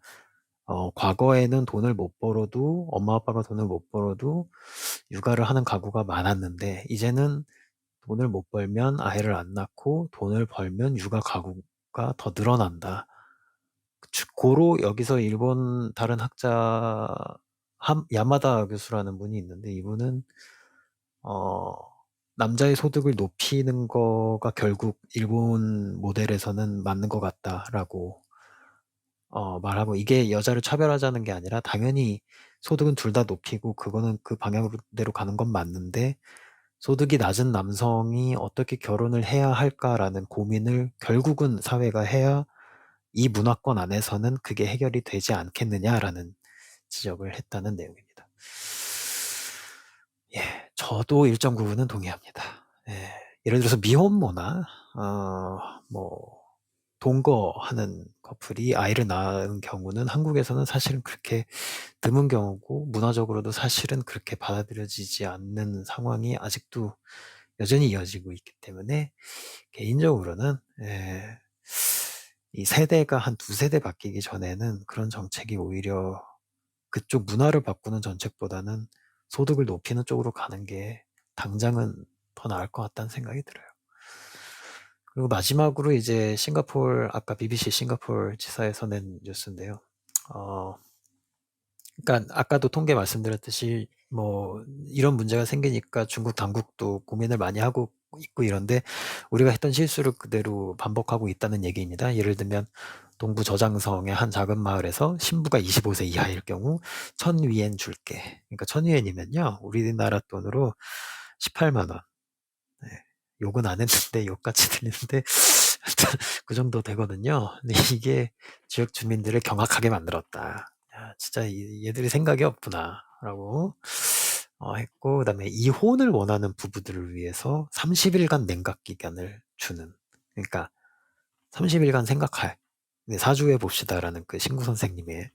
과거에는 돈을 못 벌어도 엄마 아빠가 돈을 못 벌어도 육아를 하는 가구가 많았는데 이제는 돈을 못 벌면 아이를 안 낳고 돈을 벌면 육아 가구가 더 늘어난다. 고로 여기서 일본 다른 학자 야마다 교수라는 분이 있는데 이분은 남자의 소득을 높이는 거가 결국 일본 모델에서는 맞는 것 같다라고 말하고 이게 여자를 차별하자는 게 아니라 당연히 소득은 둘 다 높이고 그거는 그 방향대로 가는 건 맞는데 소득이 낮은 남성이 어떻게 결혼을 해야 할까라는 고민을 결국은 사회가 해야 이 문화권 안에서는 그게 해결이 되지 않겠느냐라는 지적을 했다는 내용입니다. 예, 저도 일정 부분은 동의합니다. 예, 예를 들어서 미혼모나 뭐 동거하는 커플이 아이를 낳은 경우는 한국에서는 사실은 그렇게 드문 경우고 문화적으로도 사실은 그렇게 받아들여지지 않는 상황이 아직도 여전히 이어지고 있기 때문에 개인적으로는 이 세대가 한 2세대 바뀌기 전에는 그런 정책이 오히려 그쪽 문화를 바꾸는 정책보다는 소득을 높이는 쪽으로 가는 게 당장은 더 나을 것 같다는 생각이 들어요. 그리고 마지막으로 이제 아까 BBC 싱가포르 지사에서 낸 뉴스인데요. 그러니까 아까도 통계 말씀드렸듯이 뭐 이런 문제가 생기니까 중국 당국도 고민을 많이 하고 있고 이런데 우리가 했던 실수를 그대로 반복하고 있다는 얘기입니다. 예를 들면 동부 저장성의 한 작은 마을에서 신부가 25세 이하일 경우 1,000위엔 줄게. 그러니까 1,000위엔이면요. 우리나라 돈으로 18만 원. 네, 욕은 안 했는데 욕같이 들리는데 그 정도 되거든요. 근데 이게 지역 주민들을 경악하게 만들었다. 야, 진짜 얘들이 생각이 없구나 라고 했고 그다음에 이혼을 원하는 부부들을 위해서 30일간 냉각 기간을 주는 그러니까 30일간 생각할 사주해 봅시다라는 그 신구 선생님의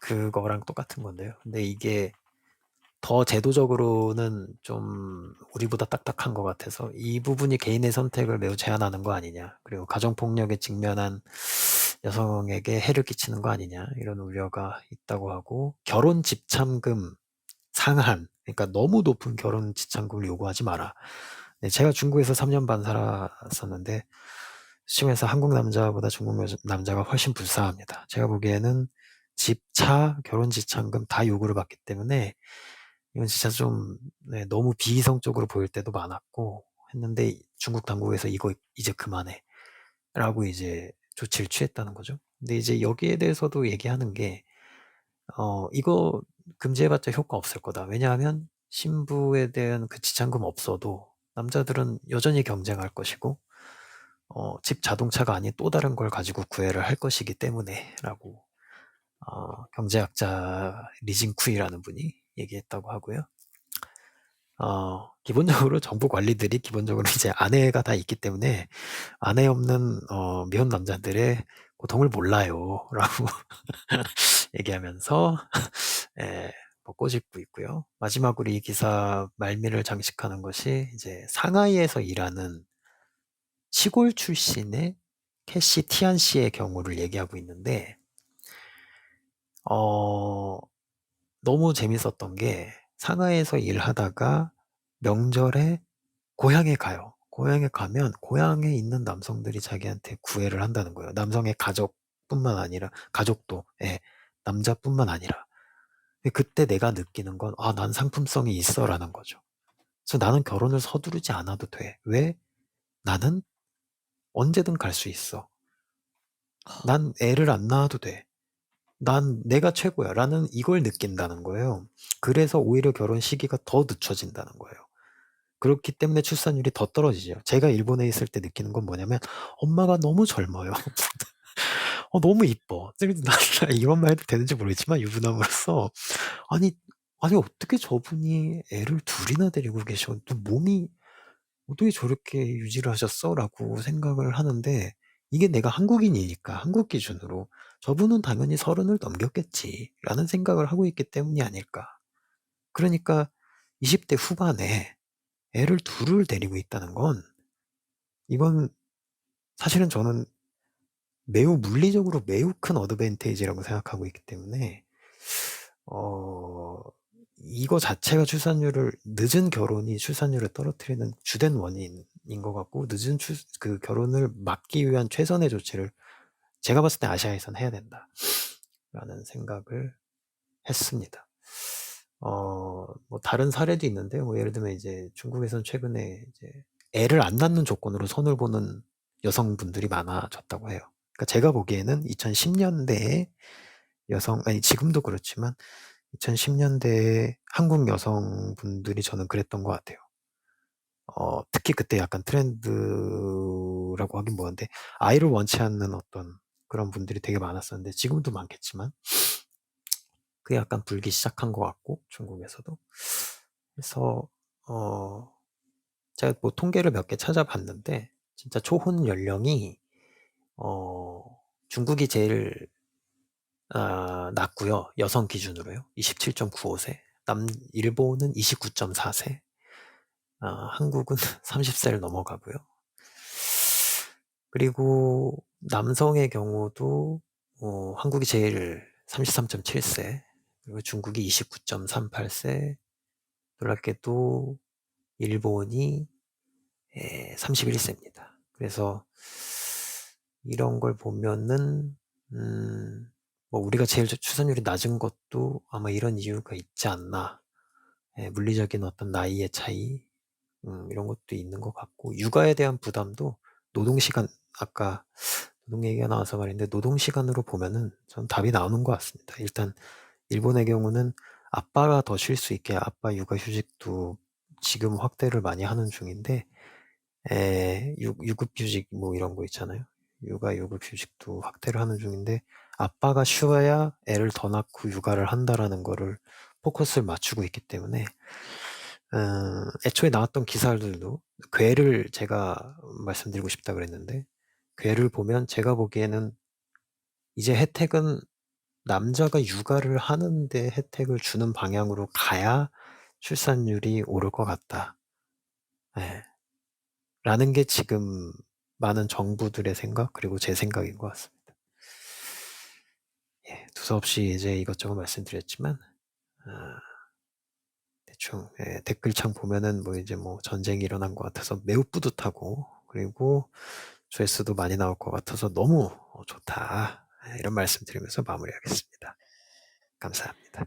그거랑 똑같은 건데요. 근데 이게 더 제도적으로는 좀 우리보다 딱딱한 것 같아서 이 부분이 개인의 선택을 매우 제한하는 거 아니냐. 그리고 가정폭력에 직면한 여성에게 해를 끼치는 거 아니냐. 이런 우려가 있다고 하고 결혼 집참금 상한. 그러니까 너무 높은 결혼 집참금을 요구하지 마라. 네, 제가 중국에서 3년 반 살았었는데 시골에서 한국 남자보다 중국 남자가 훨씬 불쌍합니다. 제가 보기에는 집, 차, 결혼 집참금 다 요구를 받기 때문에 이건 진짜 좀 너무 비이성적으로 보일 때도 많았고 했는데 중국 당국에서 이거 이제 그만해 라고 이제 조치를 취했다는 거죠. 근데 이제 여기에 대해서도 얘기하는 게 이거 금지해봤자 효과 없을 거다. 왜냐하면 신부에 대한 그 지참금 없어도 남자들은 여전히 경쟁할 것이고 집 자동차가 아닌 또 다른 걸 가지고 구애를 할 것이기 때문에 라고 경제학자 리징쿠이라는 분이 얘기했다고 하고요. 기본적으로 정부 관리들이 기본적으로 이제 아내가 다 있기 때문에 아내 없는 미혼 남자들의 고통을 몰라요. 라고 얘기하면서 뭐 꼬집고 있고요. 마지막으로 이 기사 말미를 장식하는 것이 이제 상하이에서 일하는 시골 출신의 캐시 티안 씨의 경우를 얘기하고 있는데 너무 재밌었던 게 상하이에서 일하다가 명절에 고향에 가요. 고향에 가면 고향에 있는 남성들이 자기한테 구애를 한다는 거예요. 남성의 가족뿐만 아니라 가족도 남자뿐만 아니라. 근데 그때 내가 느끼는 건 난 상품성이 있어라는 거죠. 그래서 나는 결혼을 서두르지 않아도 돼. 왜? 나는 언제든 갈 수 있어. 난 애를 안 낳아도 돼. 난 내가 최고야. 라는 이걸 느낀다는 거예요. 그래서 오히려 결혼 시기가 더 늦춰진다는 거예요. 그렇기 때문에 출산율이 더 떨어지죠. 제가 일본에 있을 때 느끼는 건 뭐냐면 엄마가 너무 젊어요. 너무 이뻐. 나 이런 말 해도 되는지 모르겠지만 유부남으로서 아니 어떻게 저분이 애를 둘이나 데리고 계셔? 또 몸이 어떻게 저렇게 유지를 하셨어? 라고 생각을 하는데 이게 내가 한국인이니까 한국 기준으로 저분은 당연히 30을 넘겼겠지 라는 생각을 하고 있기 때문이 아닐까. 그러니까 20대 후반에 애를 둘을 데리고 있다는 건 이건 사실은 저는 매우 물리적으로 매우 큰 어드밴테이지라고 생각하고 있기 때문에 이거 자체가 늦은 결혼이 출산율을 떨어뜨리는 주된 원인인 것 같고 늦은 그 결혼을 막기 위한 최선의 조치를 제가 봤을 때 아시아에선 해야 된다라는 생각을 했습니다. 뭐 다른 사례도 있는데 뭐 예를 들면 이제 중국에선 최근에 이제 애를 안 낳는 조건으로 손을 보는 여성분들이 많아졌다고 해요. 그러니까 제가 보기에는 2010년대에 지금도 그렇지만 2010년대에 한국 여성분들이 저는 그랬던 것 같아요. 특히 그때 약간 트렌드라고 하긴 뭐한데 아이를 원치 않는 어떤 그런 분들이 되게 많았었는데 지금도 많겠지만 그게 약간 불기 시작한 것 같고 중국에서도. 그래서 제가 뭐 통계를 몇 개 찾아봤는데 진짜 초혼 연령이 중국이 제일 낮고요. 여성 기준으로요. 27.95세. 일본은 29.4세. 한국은 30세를 넘어가고요. 그리고 남성의 경우도 한국이 제일 33.7세. 그리고 중국이 29.38세. 놀랍게도 일본이 31세입니다. 그래서 이런 걸 보면은 뭐 우리가 제일 출산율이 낮은 것도 아마 이런 이유가 있지 않나. 물리적인 어떤 나이의 차이 이런 것도 있는 것 같고 육아에 대한 부담도 노동시간 아까 노동 얘기가 나와서 말인데 노동시간으로 보면은 전 답이 나오는 것 같습니다. 일단 일본의 경우는 아빠가 더 쉴 수 있게 아빠 육아휴직도 지금 확대를 많이 하는 중인데 유급휴직 뭐 이런 거 있잖아요. 유급휴직도 확대를 하는 중인데 아빠가 쉬어야 애를 더 낳고 육아를 한다라는 거를 포커스를 맞추고 있기 때문에 애초에 나왔던 기사들도 괴를 제가 말씀드리고 싶다 그랬는데 괴를 보면 제가 보기에는 이제 혜택은 남자가 육아를 하는데 혜택을 주는 방향으로 가야 출산율이 오를 것 같다. 라는 게 지금 많은 정부들의 생각 그리고 제 생각인 것 같습니다. 두서없이 이제 이것저것 말씀드렸지만 대충 댓글창 보면은 뭐 이제 뭐 전쟁이 일어난 것 같아서 매우 뿌듯하고 그리고 조회수도 많이 나올 것 같아서 너무 좋다 이런 말씀드리면서 마무리하겠습니다. 감사합니다.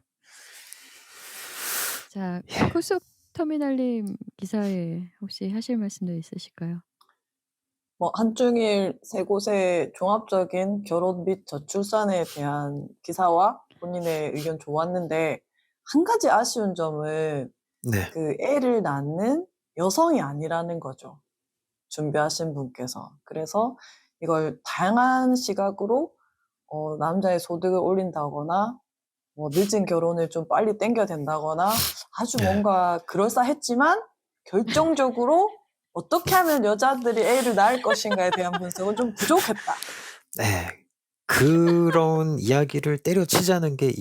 자, 쿠속 터미널님 기사에 혹시 하실 말씀도 있으실까요? 뭐 한중일 세 곳의 종합적인 결혼 및 저출산에 대한 기사와 본인의 의견 좋았는데 한 가지 아쉬운 점은 네. 그 애를 낳는 여성이 아니라는 거죠. 준비하신 분께서. 그래서 이걸 다양한 시각으로 남자의 소득을 올린다거나 늦은 결혼을 좀 빨리 땡겨야 된다거나 아주 네. 뭔가 그럴싸했지만 결정적으로 어떻게 하면 여자들이 애를 낳을 것인가에 대한 분석은 좀 부족했다. 네. 그런 이야기를 때려치자는 게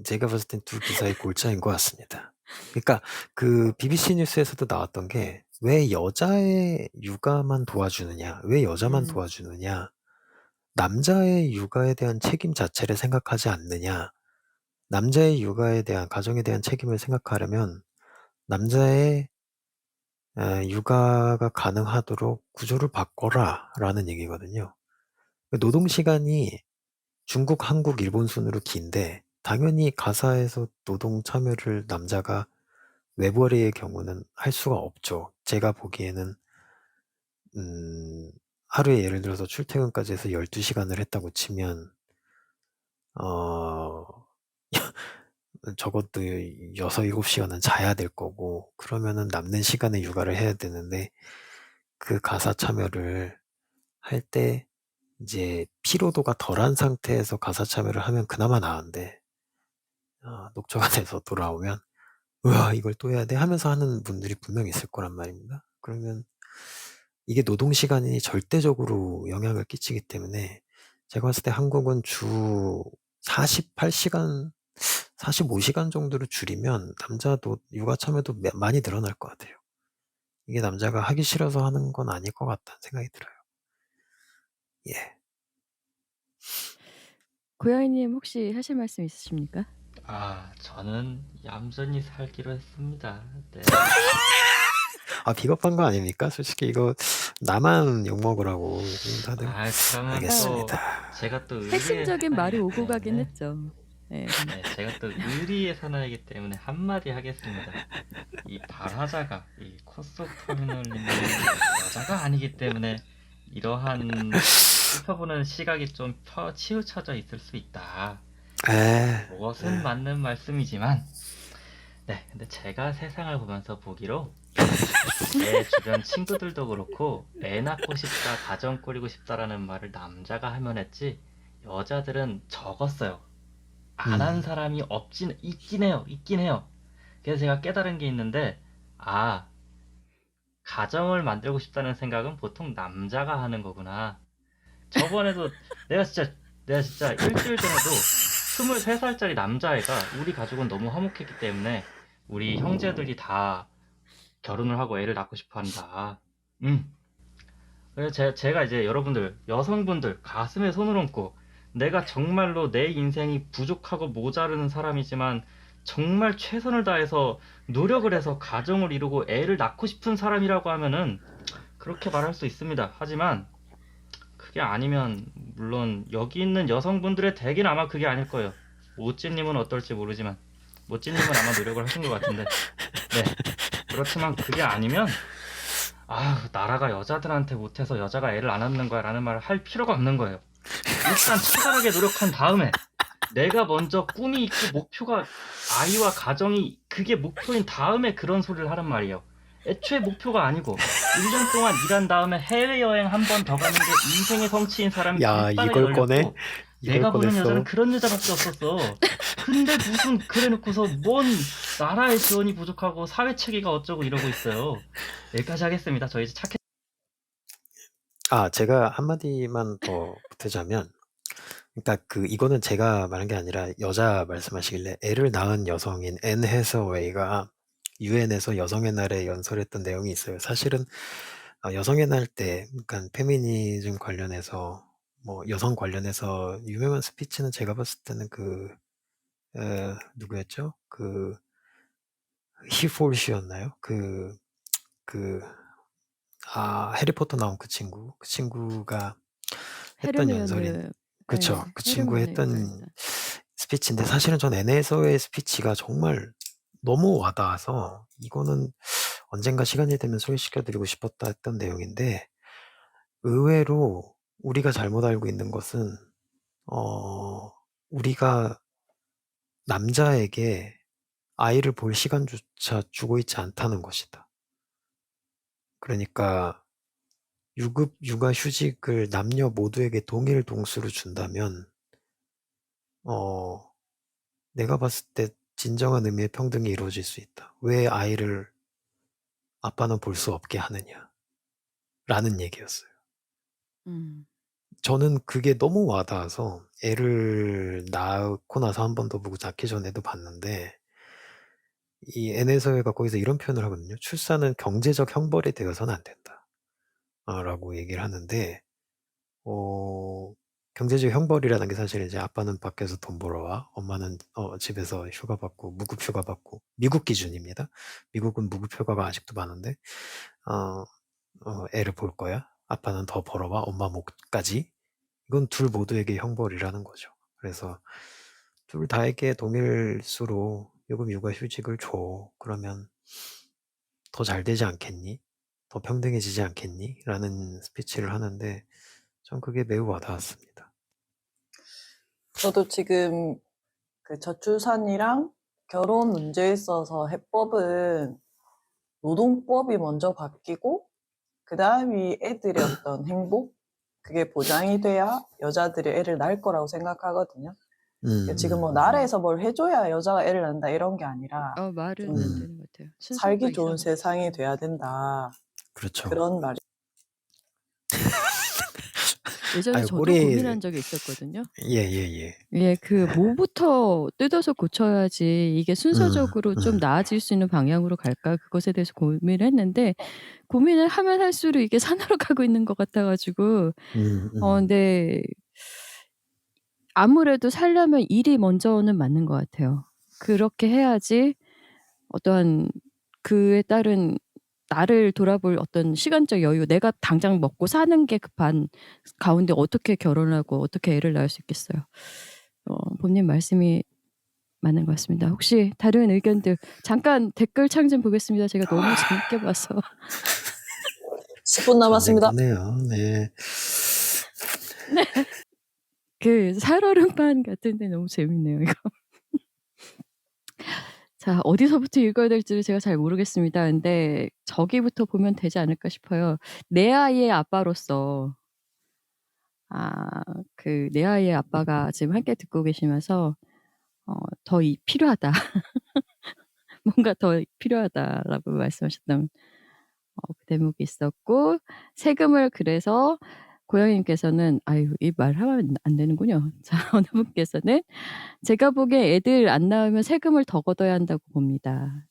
제가 봤을 땐 두 기사의 골자인 것 같습니다. 그러니까 그 BBC 뉴스에서도 나왔던 게 왜 여자의 육아만 도와주느냐, 왜 여자만 도와주느냐, 남자의 육아에 대한 책임 자체를 생각하지 않느냐, 남자의 육아에 대한, 가정에 대한 책임을 생각하려면 남자의 육아가 가능하도록 구조를 바꿔라 라는 얘기거든요. 노동시간이 중국, 한국, 일본 순으로 긴데 당연히 가사에서 노동 참여를 남자가 외벌이의 경우는 할 수가 없죠. 제가 보기에는 하루에 예를 들어서 출퇴근까지 해서 12시간을 했다고 치면 적어도 6, 7시간은 자야 될 거고, 그러면은 남는 시간에 육아를 해야 되는데 그 가사 참여를 할 때 이제 피로도가 덜한 상태에서 가사 참여를 하면 그나마 나은데 녹초가 돼서 돌아오면 우와 이걸 또 해야 돼 하면서 하는 분들이 분명히 있을 거란 말입니다. 그러면 이게 노동시간이 절대적으로 영향을 끼치기 때문에 제가 봤을 때 한국은 주 48시간, 45시간 정도로 줄이면 남자도 육아 참여도 많이 늘어날 것 같아요. 이게 남자가 하기 싫어서 하는 건 아닐 것 같다는 생각이 들어요. 예. 고양이님 혹시 하실 말씀 있으십니까? 저는 얌전히 살기로 했습니다. 네. 비겁한 거 아닙니까? 솔직히 이거 나만 욕먹으라고 다들. 그러면 알겠습니다. 또 제가 또 핵심적인 말이 오고 때문에, 가긴 했죠. 네. 제가 또 의리의 사나이기 때문에 한마디 하겠습니다. 이 발화자가 이 코스터미널님은 여자가 아니기 때문에 이러한 훑어보는 시각이 좀 치우쳐져 있을 수 있다. 그것은 맞는 말씀이지만, 네, 근데 제가 세상을 보면서 보기로 내 주변 친구들도 그렇고 애 낳고 싶다, 가정 꾸리고 싶다라는 말을 남자가 하면 했지 여자들은 적었어요. 안 한 사람이 있긴 해요. 그래서 제가 깨달은 게 있는데, 가정을 만들고 싶다는 생각은 보통 남자가 하는 거구나. 저번에도 내가 진짜 일주일 전에도 23살짜리 남자애가 우리 가족은 너무 화목했기 때문에 우리 형제들이 다 결혼을 하고 애를 낳고 싶어 한다. 그래서 제가 이제 여러분들, 여성분들 가슴에 손을 얹고 내가 정말로 내 인생이 부족하고 모자르는 사람이지만 정말 최선을 다해서 노력을 해서 가정을 이루고 애를 낳고 싶은 사람이라고 하면은 그렇게 말할 수 있습니다. 하지만 그게 아니면 물론 여기 있는 여성분들의 대개는 아마 그게 아닐 거예요. 모찌님은 어떨지 모르지만 모찌님은 아마 노력을 하신 것 같은데, 네, 그렇지만 그게 아니면 나라가 여자들한테 못해서 여자가 애를 안 낳는 거야 라는 말을 할 필요가 없는 거예요. 일단 처절하게 노력한 다음에 내가 먼저 꿈이 있고 목표가 아이와 가정이 그게 목표인 다음에 그런 소리를 하란 말이에요. 애초에 목표가 아니고 1년 동안 일한 다음에 해외여행 한 번 더 가는 게 인생의 성취인 사람이 야, 길바닥에 이걸 꺼내? 널렸고 이걸 내가 보는 꺼냈어? 여자는 그런 여자밖에 없었어. 근데 무슨 그래놓고서 뭔 나라의 지원이 부족하고 사회 체계가 어쩌고 이러고 있어요. 여기까지 하겠습니다. 저 이제 착해. 제가 한마디만 더 보태자면, 그러니까 이거는 제가 말한 게 아니라 여자 말씀하시길래 애를 낳은 여성인 앤 해서웨이가 유엔에서 여성의 날에 연설했던 내용이 있어요. 사실은 여성의 날 때, 그러니까 페미니즘 관련해서 뭐 여성 관련해서 유명한 스피치는 제가 봤을 때는 누구였죠? 히폴시였나요? 해리포터 나온 그 친구가 했던 연설인, 헤르미온느. 그쵸. 네, 그 친구 헤르미온의 했던 연설입니다. 스피치인데 사실은 전 앤해서의 스피치가 정말 너무 와닿아서 이거는 언젠가 시간이 되면 소개시켜드리고 싶었다 했던 내용인데, 의외로 우리가 잘못 알고 있는 것은 우리가 남자에게 아이를 볼 시간조차 주고 있지 않다는 것이다. 그러니까 유급 육아휴직을 남녀 모두에게 동일 동수로 준다면 내가 봤을 때 진정한 의미의 평등이 이루어질 수 있다. 왜 아이를 아빠는 볼 수 없게 하느냐? 라는 얘기였어요. 음. 저는 그게 너무 와닿아서 애를 낳고 나서 한 번 더 보고 낳기 전에도 봤는데 이 NSO가 거기서 이런 표현을 하거든요. 출산은 경제적 형벌이 되어서는 안 된다. 라고 얘기를 하는데 경제적 형벌이라는 게 사실 이제 아빠는 밖에서 돈 벌어와 엄마는 집에서 휴가 받고 무급 휴가 받고 미국 기준입니다. 미국은 무급 휴가가 아직도 많은데 애를 볼 거야. 아빠는 더 벌어와 엄마 목까지. 이건 둘 모두에게 형벌이라는 거죠. 그래서 둘 다에게 동일수로 요금 육아 휴직을 줘. 그러면 더 잘 되지 않겠니? 더 평등해지지 않겠니? 라는 스피치를 하는데 전 그게 매우 와닿았습니다. 저도 지금 그 저출산이랑 결혼 문제에 있어서 해법은 노동법이 먼저 바뀌고 그 다음이 애들의 어떤 행복? 그게 보장이 돼야 여자들이 애를 낳을 거라고 생각하거든요. 지금 뭐 나라에서 뭘 해줘야 여자가 애를 낳는다 이런 게 아니라 말은 좀 안 되는 것 같아요. 살기 좋은 이상해. 세상이 돼야 된다. 그렇죠. 그런 말이. 예전에 아유, 저도 꼬리- 고민한 적이 있었거든요. 예. 예, 그 뭐부터 뜯어서 고쳐야지 이게 순서적으로 좀 나아질 수 있는 방향으로 갈까 그것에 대해서 고민을 했는데 고민을 하면 할수록 이게 산으로 가고 있는 것 같아가지고 근데 아무래도 살려면 일이 먼저는 맞는 것 같아요. 그렇게 해야지 어떠한 그에 따른 나를 돌아볼 어떤 시간적 여유, 내가 당장 먹고 사는 게 급한 가운데 어떻게 결혼하고 어떻게 애를 낳을 수 있겠어요. 본님 말씀이 맞는 것 같습니다. 혹시 다른 의견들 잠깐 댓글 창 좀 보겠습니다. 제가 너무 재밌게 봐서. 10분 남았습니다. 네요. 네. 그 살얼음판 같은데 너무 재밌네요, 이거. 자, 어디서부터 읽어야 될지를 제가 잘 모르겠습니다. 근데 저기부터 보면 되지 않을까 싶어요. 내 아이의 아빠로서 내 아이의 아빠가 지금 함께 듣고 계시면서 더 필요하다. 뭔가 더 필요하다라고 말씀하셨던 그 대목이 있었고 세금을 그래서 고양이님께서는 아유 이 말하면 안 되는군요. 자 어느 분께서는 제가 보기에 애들 안 낳으면 세금을 더 걷어야 한다고 봅니다.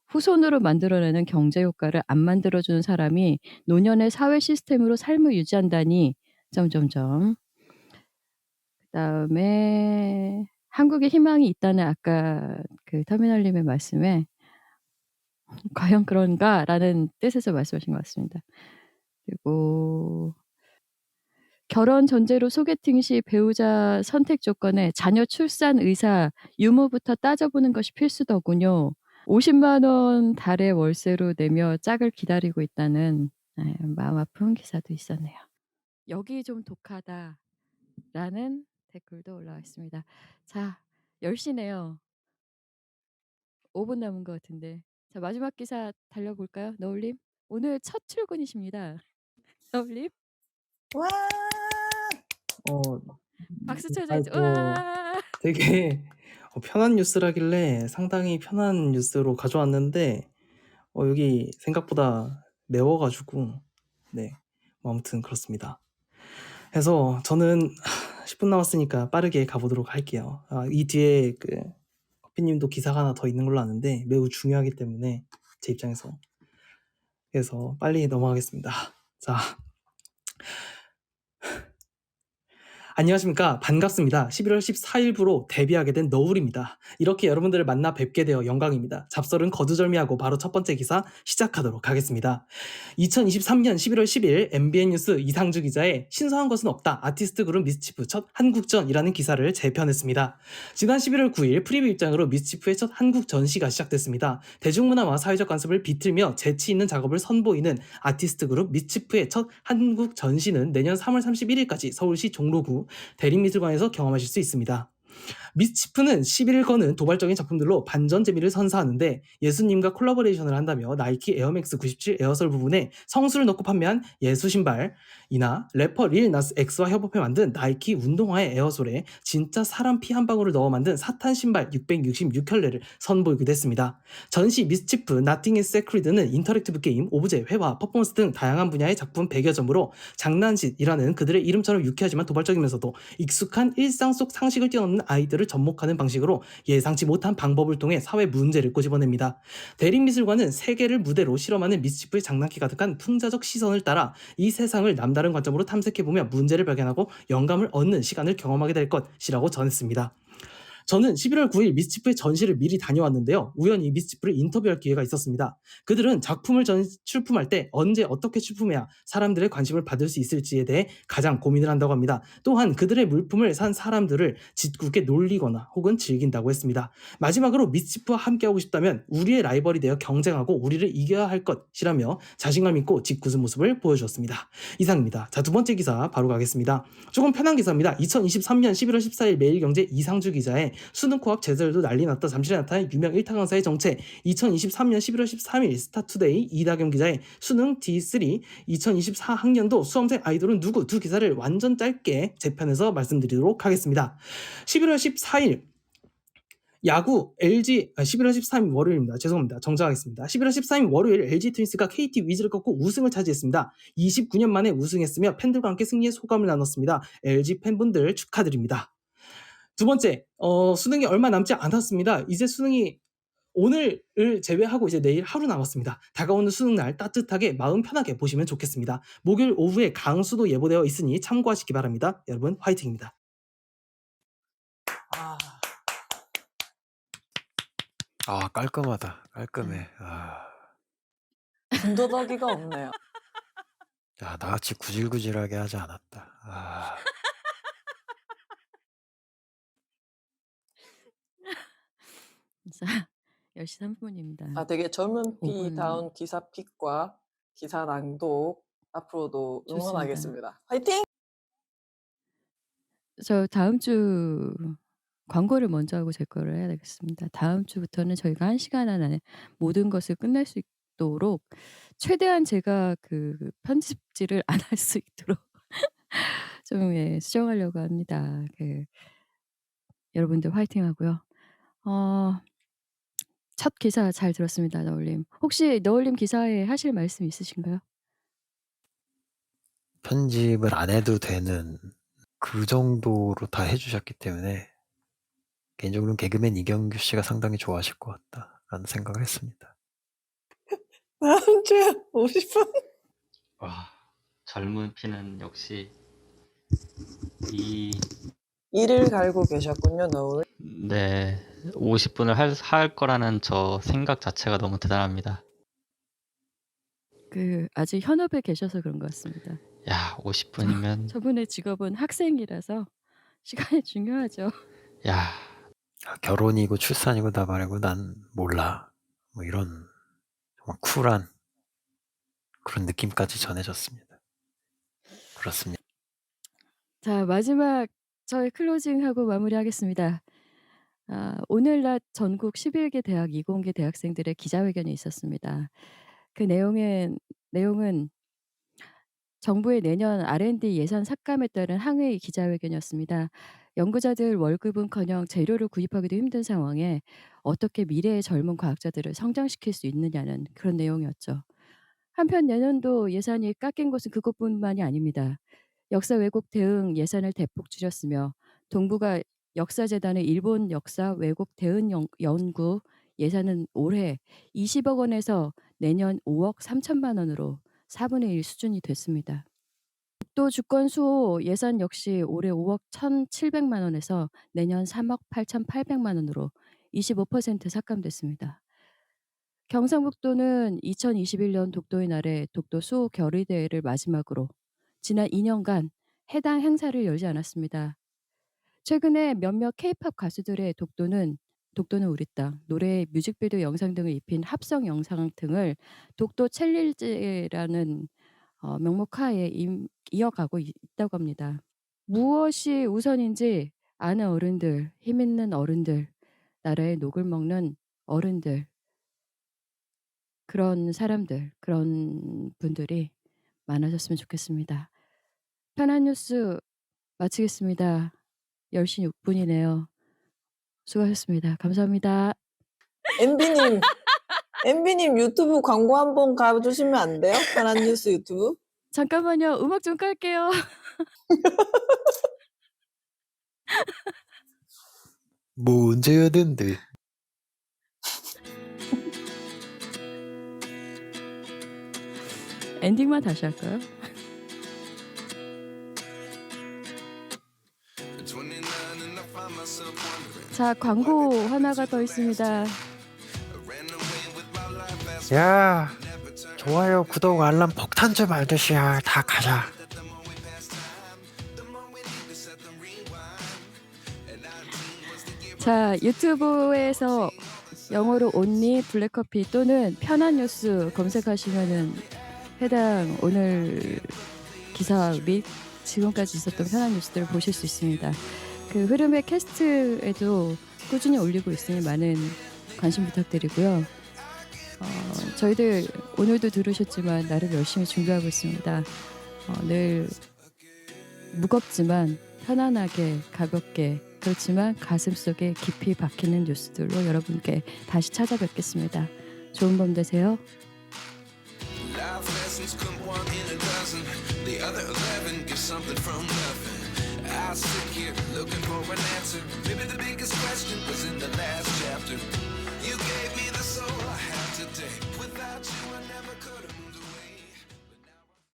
후손으로 만들어내는 경제 효과를 안 만들어주는 사람이 노년의 사회 시스템으로 삶을 유지한다니 점점점. 그다음에 한국에 희망이 있다는 아까 그 터미널님의 말씀에 과연 그런가라는 뜻에서 말씀하신 것 같습니다. 그리고 결혼 전제로 소개팅 시 배우자 선택 조건에 자녀 출산 의사 유무부터 따져보는 것이 필수더군요. 50만 원 달에 월세로 내며 짝을 기다리고 있다는 마음 아픈 기사도 있었네요. 여기 좀 독하다라는 댓글도 올라와 있습니다. 자, 10시네요. 5분 남은 것 같은데. 자, 마지막 기사 달려볼까요? 너울님? 오늘 첫 출근이십니다. 너울님? 와! 박수 쳐줘야지. 아이고, 와! 되게 편한 뉴스라길래 상당히 편한 뉴스로 가져왔는데 여기 생각보다 매워가지고 네, 뭐 아무튼 그렇습니다. 그래서 저는 10분 남았으니까 빠르게 가보도록 할게요. 이 뒤에 그 커피님도 기사가 하나 더 있는 걸로 아는데 매우 중요하기 때문에 제 입장에서 그래서 빨리 넘어가겠습니다. 자, 안녕하십니까. 반갑습니다. 11월 14일부로 데뷔하게 된 너울입니다. 이렇게 여러분들을 만나 뵙게 되어 영광입니다. 잡설은 거두절미하고 바로 첫 번째 기사 시작하도록 하겠습니다. 2023년 11월 10일 MBN 뉴스 이상주 기자의 신선한 것은 없다. 아티스트 그룹 미스치프 첫 한국전이라는 기사를 재편했습니다. 지난 11월 9일 프리뷰 입장으로 미스치프의 첫 한국 전시가 시작됐습니다. 대중문화와 사회적 관습을 비틀며 재치 있는 작업을 선보이는 아티스트 그룹 미스치프의 첫 한국 전시는 내년 3월 31일까지 서울시 종로구 대림미술관에서 경험하실 수 있습니다. 미스치프는 시비를 거는 도발적인 작품들로 반전 재미를 선사하는데 예수님과 콜라보레이션을 한다며 나이키 에어맥스 97 에어솔 부분에 성수를 넣고 판매한 예수 신발이나 래퍼 릴 나스 X와 협업해 만든 나이키 운동화의 에어솔에 진짜 사람 피 한 방울을 넣어 만든 사탄 신발 666켤레를 선보이기도 했습니다. 전시 미스치프 나팅 is Sacred는 인터랙티브 게임, 오브제, 회화, 퍼포먼스 등 다양한 분야의 작품 100여 점으로 장난짓이라는 그들의 이름처럼 유쾌하지만 도발적이면서도 익숙한 일상 속 상식을 뛰어넘는 아이들을 접목하는 방식으로 예상치 못한 방법을 통해 사회 문제를 꼬집어냅니다. 대립미술관은 세계를 무대로 실험하는 미스치프의 장난기 가득한 풍자적 시선을 따라 이 세상을 남다른 관점으로 탐색해보며 문제를 발견하고 영감을 얻는 시간을 경험하게 될 것이라고 전했습니다. 저는 11월 9일 미스치프의 전시를 미리 다녀왔는데요. 우연히 미스치프를 인터뷰할 기회가 있었습니다. 그들은 작품을 출품할 때 언제 어떻게 출품해야 사람들의 관심을 받을 수 있을지에 대해 가장 고민을 한다고 합니다. 또한 그들의 물품을 산 사람들을 짓궂게 놀리거나 혹은 즐긴다고 했습니다. 마지막으로 미스치프와 함께하고 싶다면 우리의 라이벌이 되어 경쟁하고 우리를 이겨야 할 것이라며 자신감 있고 짓궂은 모습을 보여주었습니다. 이상입니다. 자, 두 번째 기사 바로 가겠습니다. 조금 편한 기사입니다. 2023년 11월 14일 매일경제 이상주 기자의 수능 코앞 제자들도 난리 났다 잠실에 나타난 유명 1타 강사의 정체 2023년 11월 13일 스타투데이 이다겸 기자의 수능 D3 2024학년도 수험생 아이돌은 누구 두 기사를 완전 짧게 재편해서 말씀드리도록 하겠습니다. 11월 14일 야구 LG 11월 13일 월요일입니다. 죄송합니다. 정정하겠습니다. 11월 13일 월요일 LG 트윈스가 KT 위즈를 꺾고 우승을 차지했습니다. 29년 만에 우승했으며 팬들과 함께 승리의 소감을 나눴습니다. LG 팬분들 축하드립니다. 두 번째, 수능이 얼마 남지 않았습니다. 이제 수능이 오늘을 제외하고 이제 내일 하루 남았습니다. 다가오는 수능날 따뜻하게 마음 편하게 보시면 좋겠습니다. 목요일 오후에 강수도 예보되어 있으니 참고하시기 바랍니다. 여러분 화이팅입니다. 깔끔하다. 깔끔해. 군더더기가 없네요. 나같이 구질구질하게 하지 않았다. 자, 10시 3분입니다. 되게 젊은 5분 피다운 기사 픽과 기사 낭독 앞으로도 좋습니다. 응원하겠습니다. 화이팅! 저 다음 주 광고를 먼저 하고 제 거를 해야 되겠습니다. 다음 주부터는 저희가 1시간 안에 모든 것을 끝낼 수 있도록 최대한 제가 그 편집질을 안 할 수 있도록 좀 수정하려고 합니다. 여러분들 화이팅하고요. 첫 기사 잘 들었습니다. 너울님. 혹시 너울님 기사에 하실 말씀 있으신가요? 편집을 안 해도 되는 그 정도로 다 해주셨기 때문에 개인적으로는 개그맨 이경규 씨가 상당히 좋아하실 것 같다라는 생각을 했습니다. 다음 주에 50분. 와, 젊은 피는 역시 이를 갈고 계셨군요, 너울. 네, 50분을 할 거라는 저 생각 자체가 너무 대단합니다. 아직 현업에 계셔서 그런 것 같습니다. 야, 50분이면 저분의 직업은 학생이라서 시간이 중요하죠. 야, 결혼이고 출산이고 다 말하고 난 몰라. 뭐 이런 정말 쿨한 그런 느낌까지 전해졌습니다. 그렇습니다. 자, 마지막 저희 클로징하고 마무리하겠습니다. 오늘 낮 전국 11개 대학 이공계 대학생들의 기자회견이 있었습니다. 그 내용은 정부의 내년 R&D 예산 삭감에 따른 항의 기자회견이었습니다. 연구자들 월급은커녕 재료를 구입하기도 힘든 상황에 어떻게 미래의 젊은 과학자들을 성장시킬 수 있느냐는 그런 내용이었죠. 한편 내년도 예산이 깎인 것은 그것뿐만이 아닙니다. 역사 왜곡 대응 예산을 대폭 줄였으며 동부가 역사재단의 일본 역사 왜곡 대응 연구 예산은 올해 20억 원에서 내년 5억 3천만 원으로 4분의 1 수준이 됐습니다. 독도 주권 수호 예산 역시 올해 5억 1,700만 원에서 내년 3억 8,800만 원으로 25% 삭감됐습니다. 경상북도는 2021년 독도의 날에 독도 수호 결의대회를 마지막으로 지난 2년간 해당 행사를 열지 않았습니다. 최근에 몇몇 K-팝 가수들의 독도는 우리 땅 노래 뮤직비디오 영상 등을 입힌 합성 영상 등을 독도 챌린지라는 명목 하에 이어가고 있다고 합니다. 무엇이 우선인지 아는 어른들, 힘 있는 어른들, 나라의 녹을 먹는 어른들, 그런 사람들, 그런 분들이 많아졌으면 좋겠습니다. 편한 뉴스 마치겠습니다. 10시 6분이네요. 수고하셨습니다. 감사합니다. MB님 유튜브 광고 한번 가주시면 안 돼요? 편한 뉴스 유튜브? 잠깐만요. 음악 좀 깔게요. 문제였는데. 엔딩만 다시 할까요? 자, 광고 하나가 더 있습니다. 야, 좋아요, 구독, 알람 폭탄 좀 아저씨야. 다 가자. 자, 유튜브에서 영어로 온리 블랙커피 또는 편한 뉴스 검색하시면은 해당 오늘 기사 및 지금까지 있었던 편한 뉴스들을 보실 수 있습니다. 그 흐름의 캐스트에도 꾸준히 올리고 있으니 많은 관심 부탁드리고요. 저희들 오늘도 들으셨지만 나름 열심히 준비하고 있습니다. 늘 무겁지만 편안하게 가볍게 그렇지만 가슴속에 깊이 박히는 뉴스들로 여러분께 다시 찾아뵙겠습니다. 좋은 밤 되세요. Life lessons come one in a dozen. The other 11 get something from nothing. I sit here looking for an answer. Maybe the biggest question was